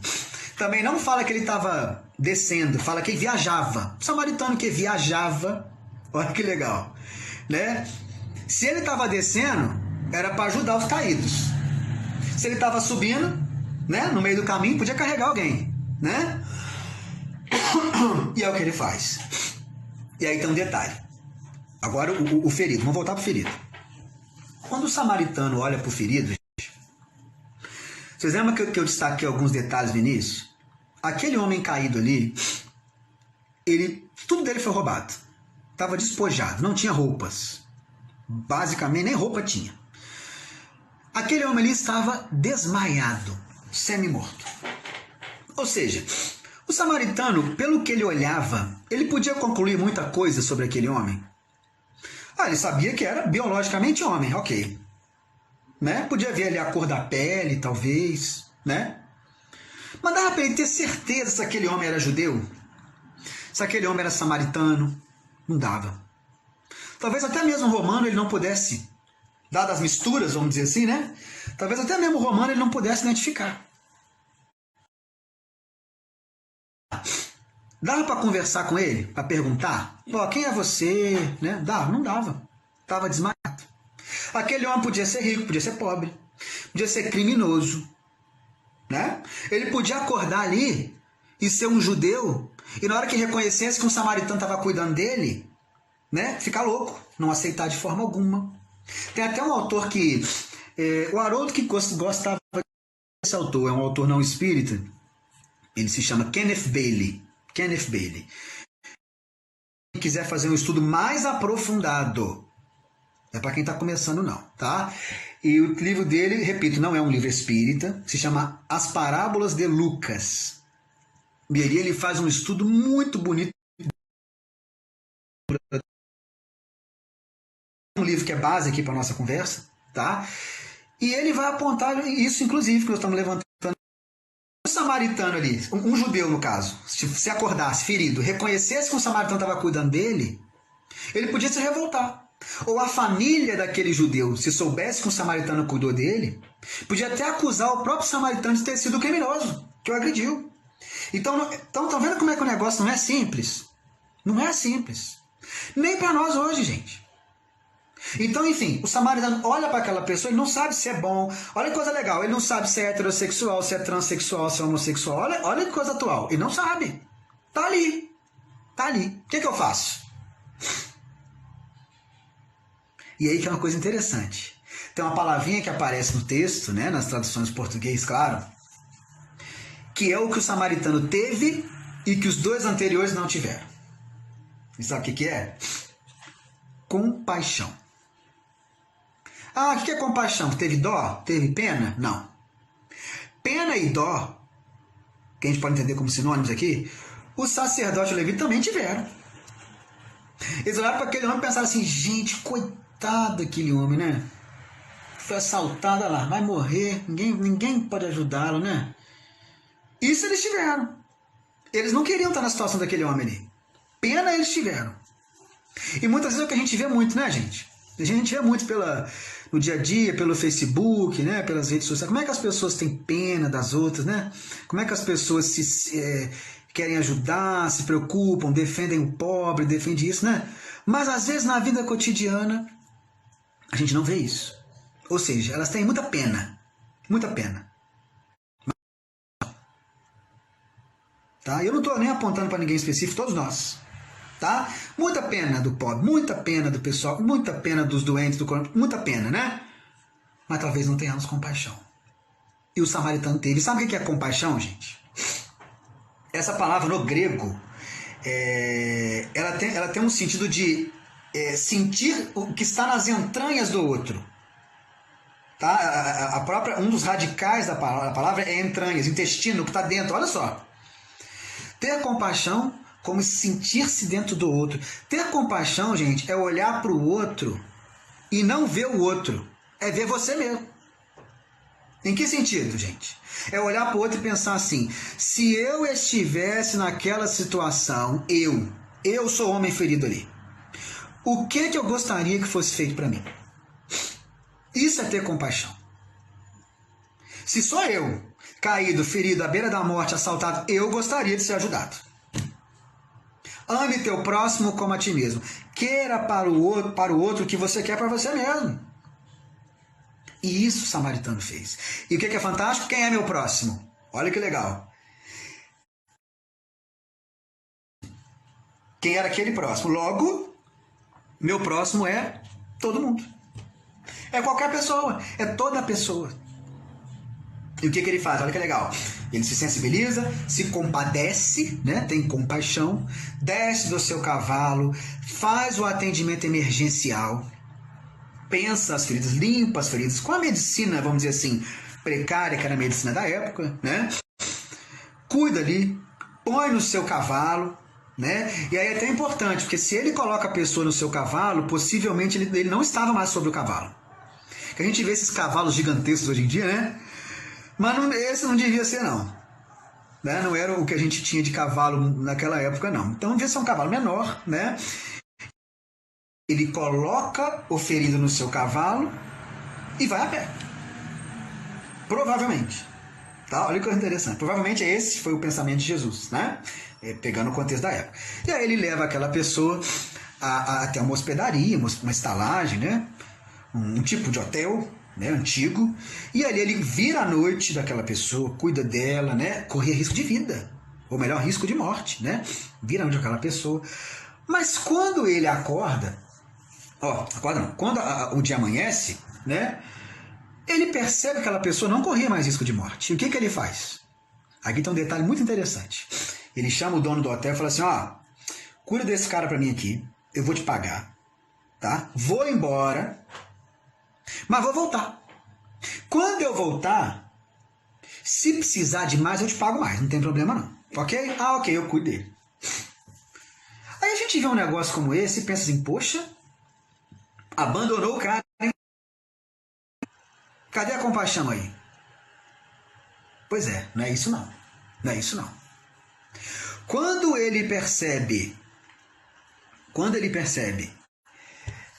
também não fala que ele estava descendo, fala que ele viajava. O samaritano que viajava, olha que legal, né? Se ele estava descendo, era para ajudar os caídos. Se ele estava subindo, né, no meio do caminho, podia carregar alguém, né? E é o que ele faz. E aí tem um detalhe. Agora o ferido, vamos voltar para o ferido. Quando o samaritano olha para o ferido, gente, vocês lembram que eu destaquei alguns detalhes no início? Aquele homem caído ali, tudo dele foi roubado. Estava despojado, não tinha roupas. Basicamente, nem roupa tinha. Aquele homem ali estava desmaiado, semi-morto. Ou seja, o samaritano, pelo que ele olhava, ele podia concluir muita coisa sobre aquele homem. Ele sabia que era biologicamente homem, ok. Né? Podia ver ali a cor da pele, talvez, né? Mas dava para ele ter certeza se aquele homem era judeu? Se aquele homem era samaritano? Não dava. Talvez até mesmo romano ele não pudesse, dadas as misturas, vamos dizer assim, né? Talvez até mesmo romano ele não pudesse identificar. Dava para conversar com ele, para perguntar, quem é você? Né? Não dava. Estava desmaiado. Aquele homem podia ser rico, podia ser pobre, podia ser criminoso, né? Ele podia acordar ali e ser um judeu, e na hora que reconhecesse que um samaritano estava cuidando dele, né, ficar louco, não aceitar de forma alguma. Tem até um autor que, o Haroldo que gostava desse autor, é um autor não espírita, ele se chama Kenneth Bailey. Quem quiser fazer um estudo mais aprofundado, é para quem está começando não, tá? E o livro dele, repito, não é um livro espírita, se chama As Parábolas de Lucas. E ele faz um estudo muito bonito. Um livro que é base aqui para a nossa conversa, tá? E ele vai apontar isso, inclusive, que nós estamos levantando. O samaritano ali, um judeu no caso, se acordasse ferido, reconhecesse que o samaritano estava cuidando dele, ele podia se revoltar. Ou a família daquele judeu, se soubesse que o samaritano cuidou dele, podia até acusar o próprio samaritano de ter sido o criminoso, que o agrediu. Então, estão vendo como é que o negócio não é simples? Não é simples. Nem para nós hoje, gente. Então, enfim, o samaritano olha para aquela pessoa, ele não sabe se é bom. Olha que coisa legal, ele não sabe se é heterossexual, se é transexual, se é homossexual. Olha que coisa atual, ele não sabe. Tá ali. O que eu faço? E aí que é uma coisa interessante. Tem uma palavrinha que aparece no texto, né, nas traduções em português, claro, que é o que o samaritano teve e que os dois anteriores não tiveram. E sabe o que é? Compaixão. Ah, o que é compaixão? Teve dó? Teve pena? Não. Pena e dó, que a gente pode entender como sinônimos aqui, o sacerdote e o levita também tiveram. Eles olharam para aquele homem e pensaram assim, gente, coitado daquele homem, né? Foi assaltado, olha lá, vai morrer, ninguém pode ajudá-lo, né? Isso eles tiveram. Eles não queriam estar na situação daquele homem ali. Pena eles tiveram. E muitas vezes é o que a gente vê muito, né, gente? A gente vê muito no dia a dia, pelo Facebook, né, pelas redes sociais. Como é que as pessoas têm pena das outras, né? Como é que as pessoas querem ajudar, se preocupam, defendem o pobre, defendem isso, né? Mas às vezes na vida cotidiana a gente não vê isso. Ou seja, elas têm muita pena. Muita pena. Tá? Eu não estou nem apontando para ninguém específico, todos nós. Tá? Muita pena do pobre, muita pena do pessoal, muita pena dos doentes, do corpo, muita pena, né? Mas talvez não tenhamos compaixão. E o samaritano teve. Sabe o que é compaixão, gente? Essa palavra no grego, ela tem um sentido de sentir o que está nas entranhas do outro. Tá? Um dos radicais da palavra é entranhas, intestino, o que está dentro. Olha só. Ter compaixão como sentir-se dentro do outro. Ter compaixão, gente, é olhar para o outro e não ver o outro. É ver você mesmo. Em que sentido, gente? É olhar para o outro e pensar assim, se eu estivesse naquela situação, eu sou o homem ferido ali, o que eu gostaria que fosse feito para mim? Isso é ter compaixão. Se sou eu, caído, ferido, à beira da morte, assaltado, eu gostaria de ser ajudado. Ame teu próximo como a ti mesmo. Queira para o outro o que você quer para você mesmo. E isso o samaritano fez. E o que é fantástico? Quem é meu próximo? Olha que legal. Quem era aquele próximo? Logo, meu próximo é todo mundo. É qualquer pessoa. É toda pessoa. E o que ele faz? Olha que legal. Ele se sensibiliza, se compadece, né? Tem compaixão, desce do seu cavalo, faz o atendimento emergencial, pensa as feridas, limpa as feridas, com a medicina, vamos dizer assim, precária, que era a medicina da época, né? Cuida ali, põe no seu cavalo, né? E aí é até importante, porque se ele coloca a pessoa no seu cavalo, possivelmente ele não estava mais sobre o cavalo. Que a gente vê esses cavalos gigantescos hoje em dia, né? Mas esse não devia ser, não. Né? Não era o que a gente tinha de cavalo naquela época, não. Então devia ser um cavalo menor, né? Ele coloca o ferido no seu cavalo e vai a pé. Provavelmente. Tá? Olha que coisa interessante. Provavelmente esse foi o pensamento de Jesus, né? Pegando o contexto da época. E aí ele leva aquela pessoa até uma hospedaria, uma estalagem, né? Um tipo de hotel, né, antigo, e ali ele vira a noite daquela pessoa, cuida dela, né, corria risco de vida, ou melhor, risco de morte, né, vira a noite daquela pessoa. Mas quando ele acorda, quando o dia amanhece, né, ele percebe que aquela pessoa não corria mais risco de morte. E o que ele faz? Aqui tem um detalhe muito interessante. Ele chama o dono do hotel e fala assim, cuida desse cara para mim aqui, eu vou te pagar, tá? Vou embora, mas vou voltar. Quando eu voltar, se precisar de mais, eu te pago mais. Não tem problema não. Ok? Ok, eu cuido dele. Aí a gente vê um negócio como esse e pensa assim, poxa, abandonou o cara, hein? Cadê a compaixão aí? Pois é, não é isso não. Não é isso não. Quando ele percebe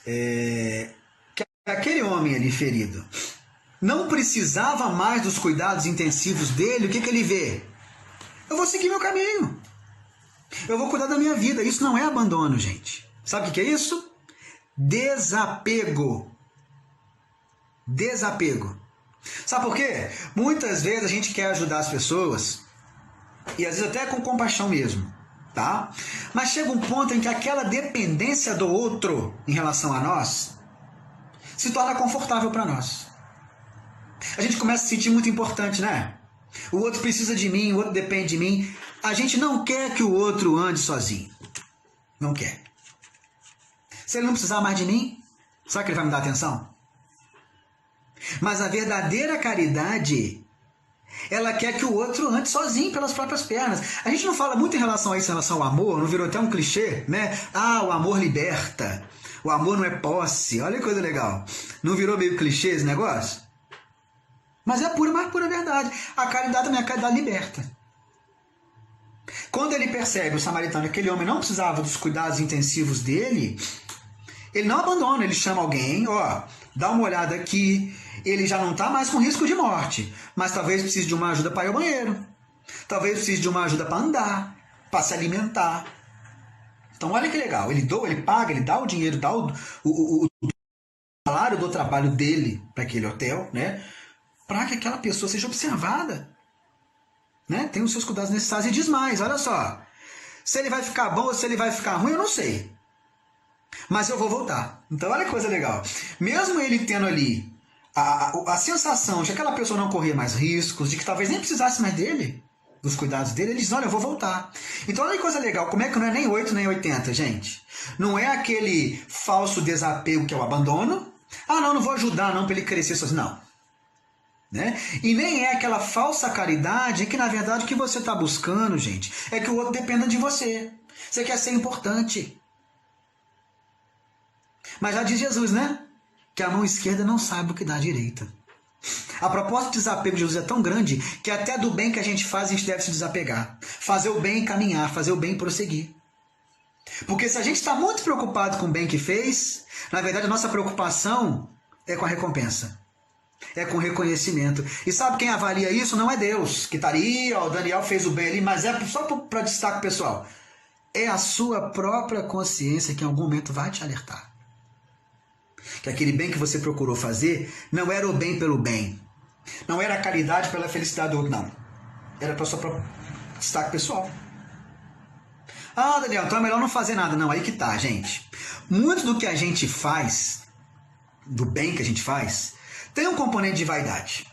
que aquele homem ali ferido não precisava mais dos cuidados intensivos dele, o que ele vê? Eu vou seguir meu caminho. Eu vou cuidar da minha vida. Isso não é abandono, gente. Sabe o que é isso? Desapego. Desapego. Sabe por quê? Muitas vezes a gente quer ajudar as pessoas, e às vezes até com compaixão mesmo, tá? Mas chega um ponto em que aquela dependência do outro em relação a nós se torna confortável para nós. A gente começa a se sentir muito importante, né? O outro precisa de mim, o outro depende de mim. A gente não quer que o outro ande sozinho. Não quer. Se ele não precisar mais de mim, será que ele vai me dar atenção? Mas a verdadeira caridade, ela quer que o outro ande sozinho pelas próprias pernas. A gente não fala muito em relação a isso, em relação ao amor, não virou até um clichê, né? Ah, o amor liberta, o amor não é posse, olha que coisa legal. Não virou meio clichê esse negócio? Mas é a mais pura verdade. A caridade também, a caridade liberta. Quando ele percebe, o samaritano, que aquele homem não precisava dos cuidados intensivos dele, ele não abandona, ele chama alguém, ó, dá uma olhada aqui, ele já não está mais com risco de morte, mas talvez precise de uma ajuda para ir ao banheiro, talvez precise de uma ajuda para andar, para se alimentar. Então olha que legal, ele doa, ele paga, ele dá o dinheiro, dá o salário do trabalho dele para aquele hotel, né, para que aquela pessoa seja observada, né, tem os seus cuidados necessários. E diz mais, olha só, se ele vai ficar bom ou se ele vai ficar ruim, eu não sei, mas eu vou voltar. Então olha que coisa legal, mesmo ele tendo ali a sensação de que aquela pessoa não corria mais riscos, de que talvez nem precisasse mais dele, dos cuidados dele, ele diz, olha, eu vou voltar. Então olha que coisa legal, como é que não é nem 8 nem 80, gente? Não é aquele falso desapego que é o abandono, ah não vou ajudar não para ele crescer sozinho, não. Né? E nem é aquela falsa caridade que na verdade o que você está buscando, gente, é que o outro dependa de você. Você quer ser importante. Mas já diz Jesus, né? Que a mão esquerda não sabe o que dá a direita. A proposta de desapego de Jesus é tão grande que até do bem que a gente faz, a gente deve se desapegar. Fazer o bem e caminhar, fazer o bem e prosseguir. Porque se a gente está muito preocupado com o bem que fez, na verdade a nossa preocupação é com a recompensa. É com o reconhecimento. E sabe quem avalia isso? Não é Deus, que está ali, ó, o Daniel fez o bem ali, mas é só para destaque pessoal. É a sua própria consciência que em algum momento vai te alertar. Que aquele bem que você procurou fazer não era o bem pelo bem. Não era a caridade pela felicidade do outro, não. Era para o seu próprio destaque pessoal. Ah, Daniel, então é melhor não fazer nada. Não, aí que tá, gente. Muito do que a gente faz, do bem que a gente faz, tem um componente de vaidade.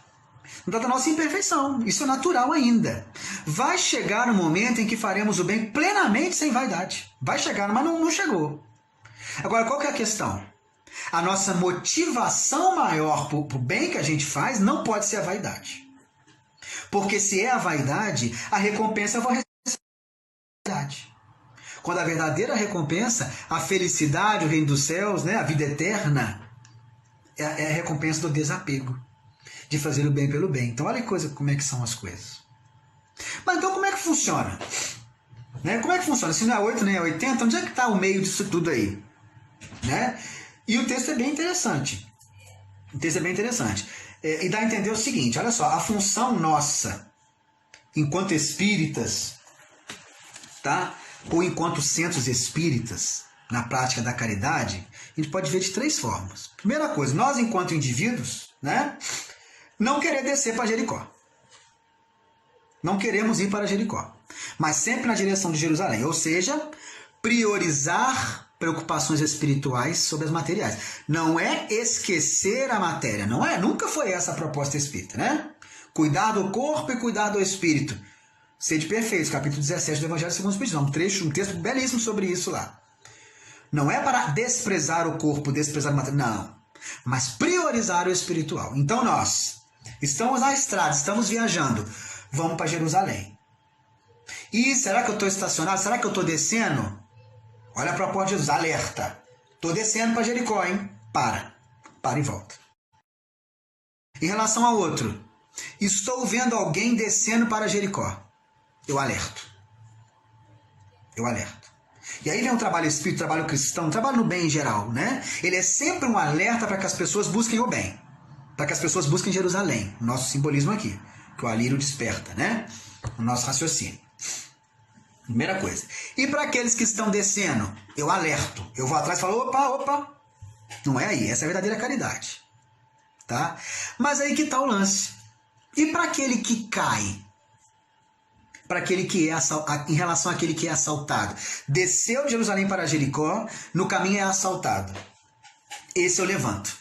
Não da nossa imperfeição. Isso é natural ainda. Vai chegar um momento em que faremos o bem plenamente sem vaidade. Vai chegar, mas não chegou. Agora, qual que é a questão? A nossa motivação maior para o bem que a gente faz não pode ser a vaidade. Porque se é a vaidade, a recompensa eu vou receber a vaidade. Quando a verdadeira recompensa, a felicidade, o reino dos céus, né, a vida eterna, é a recompensa do desapego, de fazer o bem pelo bem. Então olha que coisa, como é que são as coisas. Mas então como é que funciona? Né? Como é que funciona? Se não é 8 nem é 80, onde é que está o meio disso tudo aí? Né? E o texto é bem interessante. O texto é bem interessante. E dá a entender o seguinte, olha só, a função nossa, enquanto espíritas, tá? Ou enquanto centros espíritas, na prática da caridade, a gente pode ver de 3 formas. Primeira coisa, nós enquanto indivíduos, né, não querer descer para Jericó. Não queremos ir para Jericó, mas sempre na direção de Jerusalém, ou seja, priorizar preocupações espirituais sobre as materiais. Não é esquecer a matéria, não é? Nunca foi essa a proposta espírita, né? Cuidar do corpo e cuidar do espírito. Sede perfeitos, capítulo 17 do Evangelho segundo o Espiritismo. Um texto belíssimo sobre isso lá. Não é para desprezar o corpo, desprezar a matéria, não. Mas priorizar o espiritual. Então nós estamos na estrada, estamos viajando, vamos para Jerusalém. E será que eu estou estacionado? Será que eu estou descendo? Olha a proposta de Jesus, alerta. Estou descendo para Jericó, hein? Para e volta. Em relação ao outro, estou vendo alguém descendo para Jericó. Eu alerto. E aí vem um trabalho espírita, um trabalho cristão, um trabalho no bem em geral, né? Ele é sempre um alerta para que as pessoas busquem o bem. Para que as pessoas busquem Jerusalém. O nosso simbolismo aqui, que o alírio desperta, né? O nosso raciocínio. Primeira coisa. E para aqueles que estão descendo, eu alerto. Eu vou atrás e falo, opa. Não é aí, essa é a verdadeira caridade. Tá? Mas aí que está o lance. E para aquele que cai? Para aquele que é em relação àquele que é assaltado. Desceu de Jerusalém para Jericó, no caminho é assaltado. Esse eu levanto.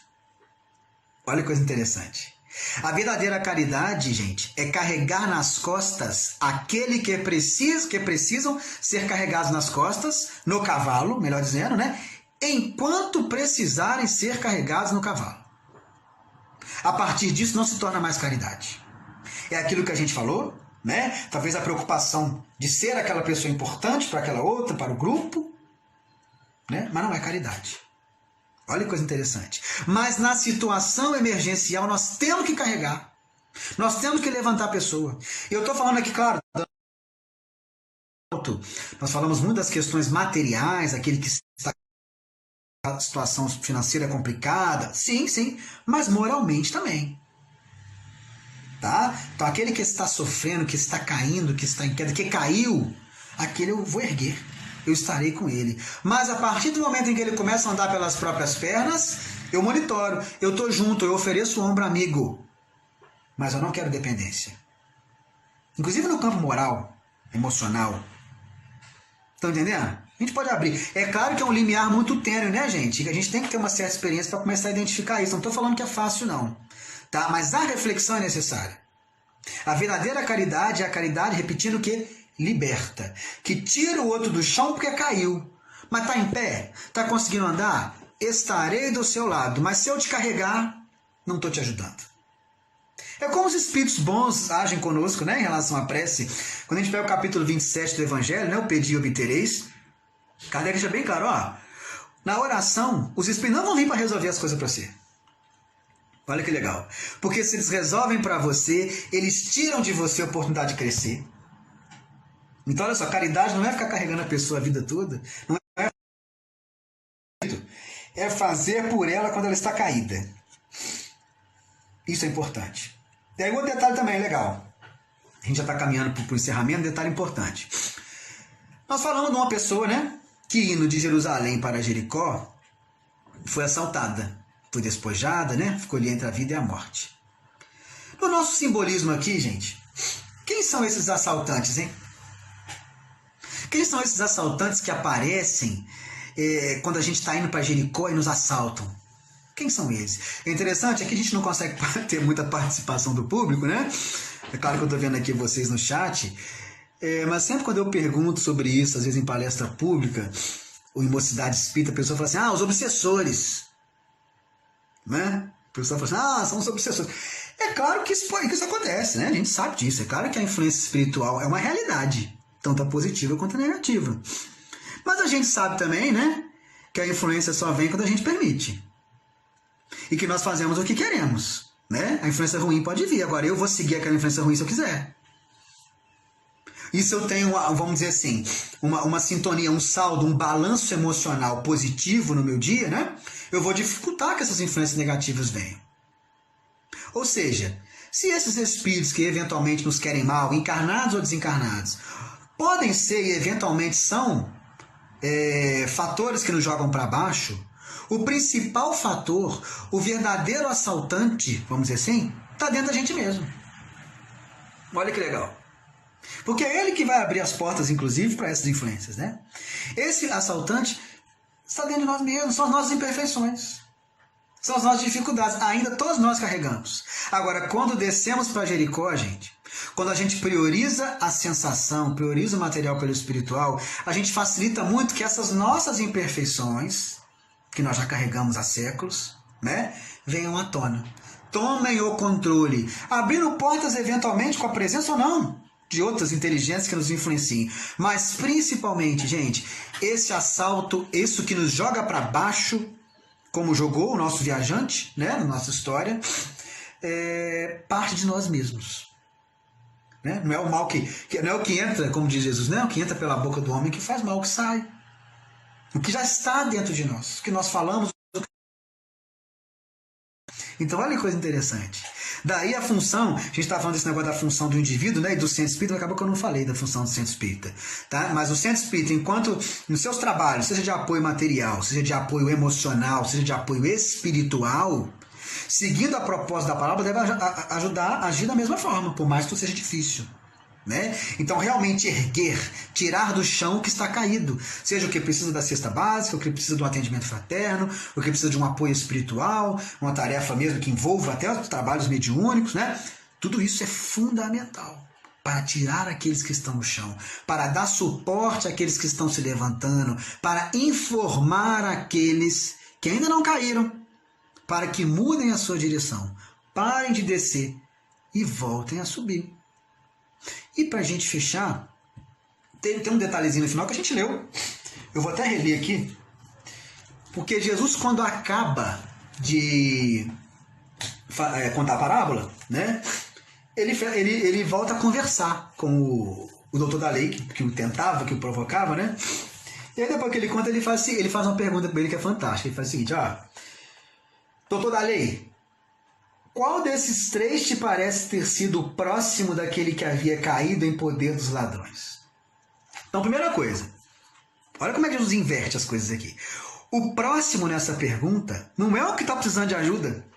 Olha que coisa interessante. A verdadeira caridade, gente, é carregar nas costas aquele que precisam ser carregados nas costas, no cavalo, melhor dizendo, né? enquanto precisarem ser carregados no cavalo. A partir disso não se torna mais caridade. É aquilo que a gente falou, né? Talvez a preocupação de ser aquela pessoa importante para aquela outra, para o grupo, né? Mas não é caridade. Olha que coisa interessante. Mas na situação emergencial nós temos que carregar. Nós temos que levantar a pessoa. E eu estou falando aqui, claro, nós falamos muito das questões materiais, aquele que está a situação financeira complicada, sim, mas moralmente também. Tá? Então aquele que está sofrendo, que está caindo, que está em queda, que caiu, aquele eu vou erguer, eu estarei com ele. Mas a partir do momento em que ele começa a andar pelas próprias pernas, eu monitoro, eu estou junto, eu ofereço o ombro amigo, mas eu não quero dependência. Inclusive no campo moral, emocional. Estão entendendo? A gente pode abrir. É claro que é um limiar muito tênue, né, gente? A gente tem que ter uma certa experiência para começar a identificar isso. Não estou falando que é fácil, não. Tá? Mas a reflexão é necessária. A verdadeira caridade é a caridade, repetindo, que liberta. Que tira o outro do chão porque caiu. Mas está em pé? Está conseguindo andar? Estarei do seu lado. Mas se eu te carregar, não estou te ajudando. É como os espíritos bons agem conosco, né, em relação à prece. Quando a gente pega o capítulo 27 do Evangelho, né, o pedi e obtereis, Kardec deixa bem claro, ó, na oração, os espíritos não vão vir para resolver as coisas para você. Olha que legal. Porque se eles resolvem para você, eles tiram de você a oportunidade de crescer. Então, olha só, caridade não é ficar carregando a pessoa a vida toda, não é fazer por ela quando ela está caída. Isso é importante. E aí, outro detalhe também legal. A gente já está caminhando para o encerramento, detalhe importante. Nós falamos de uma pessoa, né, que indo de Jerusalém para Jericó, foi assaltada, foi despojada, né, ficou ali entre a vida e a morte. No nosso simbolismo aqui, gente, quem são esses assaltantes, hein? Quem são esses assaltantes que aparecem quando a gente está indo para Jericó e nos assaltam? Quem são eles? É interessante, aqui a gente não consegue ter muita participação do público, né? É claro que eu estou vendo aqui vocês no chat, mas sempre quando eu pergunto sobre isso, às vezes em palestra pública, ou em mocidade espírita, a pessoa fala assim, os obsessores. Né? A pessoa fala assim, são os obsessores. É claro que isso acontece, né? A gente sabe disso. É claro que a influência espiritual é uma realidade, tanto a positiva quanto a negativa. Mas a gente sabe também, né, que a influência só vem quando a gente permite. E que nós fazemos o que queremos, né? A influência ruim pode vir, agora eu vou seguir aquela influência ruim se eu quiser. E se eu tenho, vamos dizer assim, uma sintonia, um saldo, um balanço emocional positivo no meu dia, né? Eu vou dificultar que essas influências negativas venham. Ou seja, se esses espíritos que eventualmente nos querem mal, encarnados ou desencarnados, podem ser e eventualmente são fatores que nos jogam para baixo, o principal fator, o verdadeiro assaltante, vamos dizer assim, está dentro da gente mesmo. Olha que legal. Porque é ele que vai abrir as portas, inclusive, para essas influências, né? Esse assaltante está dentro de nós mesmos, são as nossas imperfeições, são as nossas dificuldades, ainda todos nós carregamos. Agora, quando descemos para Jericó, gente, quando a gente prioriza a sensação, prioriza o material pelo espiritual, a gente facilita muito que essas nossas imperfeições, que nós já carregamos há séculos, né, venham à tona. Tomem o controle, abrindo portas eventualmente com a presença ou não de outras inteligências que nos influenciem. Mas principalmente, gente, esse assalto, isso que nos joga para baixo, como jogou o nosso viajante, né, na nossa história, parte de nós mesmos. Né? Não é o mal não é o que entra, como diz Jesus, não é o que entra pela boca do homem que faz mal, o que sai. O que já está dentro de nós, o que nós falamos. Então, olha que coisa interessante. Daí a função, a gente está falando desse negócio da função do indivíduo, né, e do centro espírita, acabou que eu não falei da função do centro espírita. Tá? Mas o centro espírita, enquanto nos seus trabalhos, seja de apoio material, seja de apoio emocional, seja de apoio espiritual, seguindo a proposta da palavra, deve ajudar a agir da mesma forma, por mais que tudo seja difícil. Né? Então, realmente erguer, tirar do chão o que está caído, seja o que precisa da cesta básica, o que precisa de um atendimento fraterno, o que precisa de um apoio espiritual, uma tarefa mesmo que envolva até os trabalhos mediúnicos, né? Tudo isso é fundamental. para tirar aqueles que estão no chão, para dar suporte àqueles que estão se levantando, para informar aqueles que ainda não caíram, para que mudem a sua direção, parem de descer e voltem a subir. E para a gente fechar, tem um detalhezinho no final que a gente leu. Eu vou até reler aqui, porque Jesus, quando acaba de contar a parábola, né, ele volta a conversar com o doutor da lei, que o tentava, que o provocava, né? E aí depois que ele conta, ele faz uma pergunta para ele que é fantástica. Ele faz o seguinte, doutor da lei, qual desses três te parece ter sido o próximo daquele que havia caído em poder dos ladrões? Então, primeira coisa, olha como é que Jesus inverte as coisas aqui. O próximo nessa pergunta não é o que está precisando de ajuda.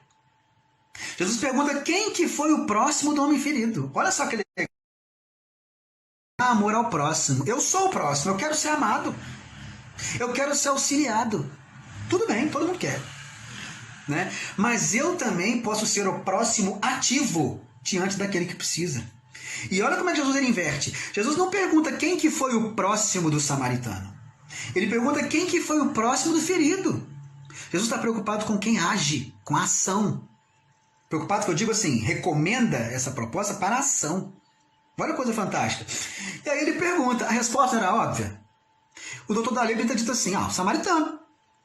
Jesus pergunta quem que foi o próximo do homem ferido. Olha só que ele amor ao próximo. Eu sou o próximo, eu quero ser amado. Eu quero ser auxiliado. Tudo bem, todo mundo quer. Né? Mas eu também posso ser o próximo ativo diante daquele que precisa. E olha como é que Jesus ele inverte. Jesus não pergunta quem que foi o próximo do samaritano. Ele pergunta quem que foi o próximo do ferido. Jesus está preocupado com quem age, com a ação. Preocupado que eu digo assim, recomenda essa proposta para a ação. Olha que coisa fantástica. E aí ele pergunta, a resposta era óbvia. O doutor da lei tem dito assim, o samaritano,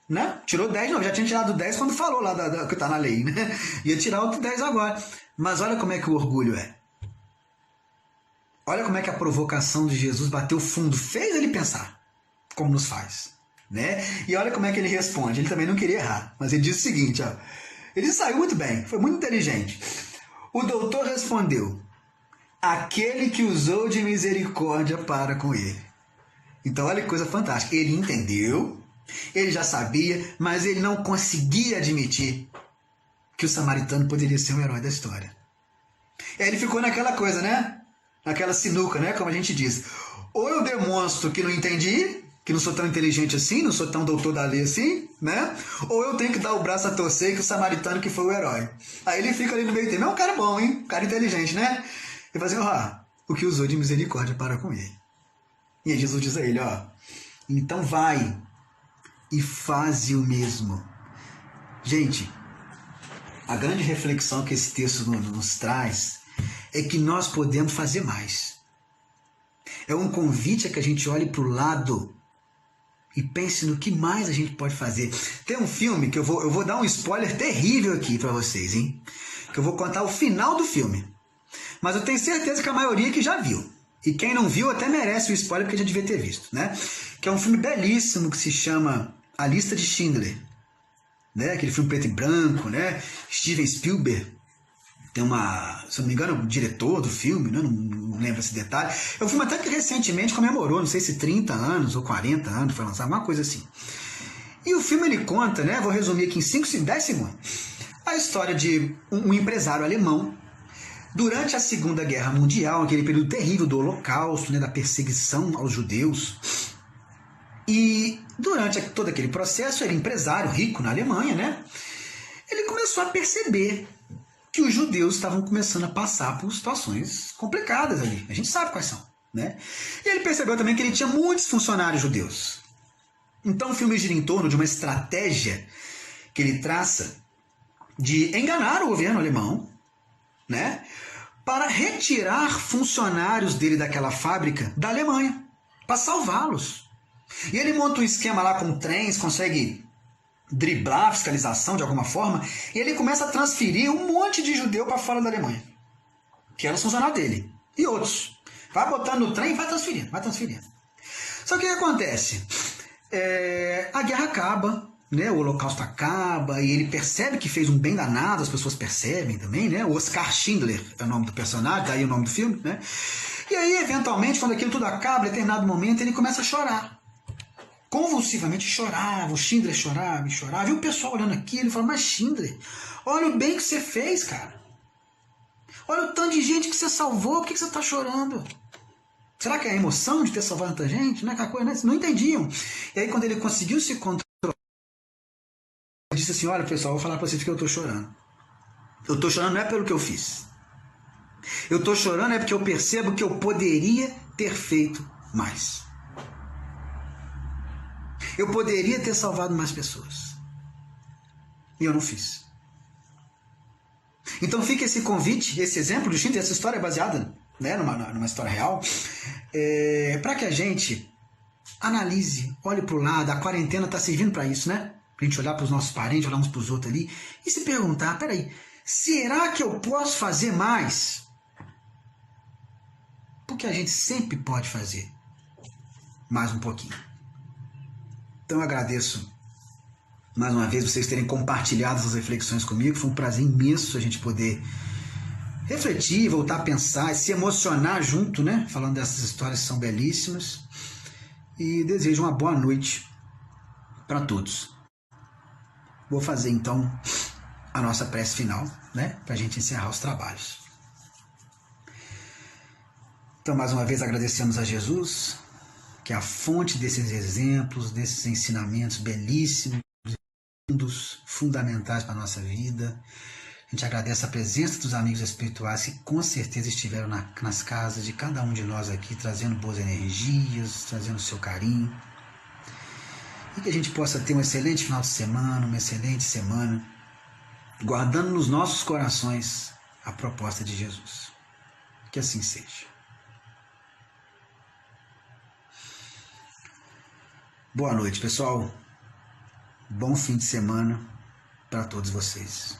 né? Tirou 10, não, já tinha tirado 10 quando falou lá que está na lei, né? Ia tirar outro 10 agora. Mas olha como é que o orgulho é. Olha como é que a provocação de Jesus bateu fundo, fez ele pensar, como nos faz, né? E olha como é que ele responde, ele também não queria errar, mas ele diz o seguinte, ele saiu muito bem, foi muito inteligente. O doutor respondeu, aquele que usou de misericórdia para com ele. Então olha que coisa fantástica, ele entendeu, ele já sabia, mas ele não conseguia admitir que o samaritano poderia ser o herói da história. E aí ele ficou naquela coisa, né? Naquela sinuca, né? Como a gente diz. Ou eu demonstro que não entendi, que não sou tão inteligente assim, não sou tão doutor da lei assim, né? Ou eu tenho que dar o braço a torcer que o samaritano que foi o herói. Aí ele fica ali no meio termo. É um cara bom, hein? Um cara inteligente, né? Ele fala assim, o que usou de misericórdia para com ele. E aí Jesus diz a ele, então vai e faze o mesmo. Gente, a grande reflexão que esse texto nos traz é que nós podemos fazer mais. É um convite a que a gente olhe para o lado e pense no que mais a gente pode fazer. Tem um filme que eu vou dar um spoiler terrível aqui para vocês, hein? Que eu vou contar o final do filme. Mas eu tenho certeza que a maioria que já viu. E quem não viu até merece o spoiler porque já devia ter visto, né? Que é um filme belíssimo que se chama A Lista de Schindler. Né? Aquele filme preto e branco, né? Steven Spielberg. Tem se eu não me engano, o diretor do filme, né? Não lembro esse detalhe. É um filme até que recentemente comemorou, não sei se 30 anos ou 40 anos, foi lançado, uma coisa assim. E o filme ele conta, né? Vou resumir aqui em 10 segundos. A história de um empresário alemão durante a Segunda Guerra Mundial, aquele período terrível do Holocausto, né? Da perseguição aos judeus. E durante todo aquele processo, ele empresário rico na Alemanha, né? Ele começou a perceber que os judeus estavam começando a passar por situações complicadas ali. A gente sabe quais são, né? E ele percebeu também que ele tinha muitos funcionários judeus. Então o filme gira em torno de uma estratégia que ele traça de enganar o governo alemão, né? Para retirar funcionários dele daquela fábrica da Alemanha, para salvá-los. E ele monta um esquema lá com trens, consegue driblar a fiscalização de alguma forma, e ele começa a transferir um monte de judeu para fora da Alemanha, que eram os funcionários dele, e outros. Vai botando no trem e vai transferindo, vai transferindo. Só que o que acontece? A guerra acaba, né? O Holocausto acaba, e ele percebe que fez um bem danado, as pessoas percebem também, né? O Oskar Schindler é o nome do personagem, daí o nome do filme, né? E aí, eventualmente, quando aquilo tudo acaba, em determinado momento, ele começa a chorar. Convulsivamente chorava, o Schindler chorava e chorava, e o pessoal olhando aquilo, ele falou, mas Schindler, olha o bem que você fez, cara. Olha o tanto de gente que você salvou, por que você está chorando? Será que é a emoção de ter salvado tanta gente? Não é aquela coisa, né? Não entendiam. E aí quando ele conseguiu se controlar, ele disse assim, olha pessoal, vou falar para vocês que eu estou chorando. Eu estou chorando não é pelo que eu fiz. Eu estou chorando é porque eu percebo que eu poderia ter feito mais. Eu poderia ter salvado mais pessoas. E eu não fiz. Então fica esse convite, esse exemplo distinto, essa história é baseada, né, numa história real, para que a gente analise, olhe para o lado. A quarentena está servindo para isso, né? Para a gente olhar para os nossos parentes, olhar uns para os outros ali e se perguntar, peraí, será que eu posso fazer mais? Porque a gente sempre pode fazer mais um pouquinho. Então eu agradeço mais uma vez vocês terem compartilhado essas reflexões comigo. Foi um prazer imenso a gente poder refletir, voltar a pensar, se emocionar junto, né? Falando dessas histórias que são belíssimas. E desejo uma boa noite para todos. Vou fazer então a nossa prece final, né? Para a gente encerrar os trabalhos. Então, mais uma vez, agradecemos a Jesus, que é a fonte desses exemplos, desses ensinamentos belíssimos, fundamentais para a nossa vida. A gente agradece a presença dos amigos espirituais que com certeza estiveram nas casas de cada um de nós aqui, trazendo boas energias, trazendo o seu carinho. E que a gente possa ter um excelente final de semana, uma excelente semana, guardando nos nossos corações a proposta de Jesus. Que assim seja. Boa noite, pessoal. Bom fim de semana para todos vocês.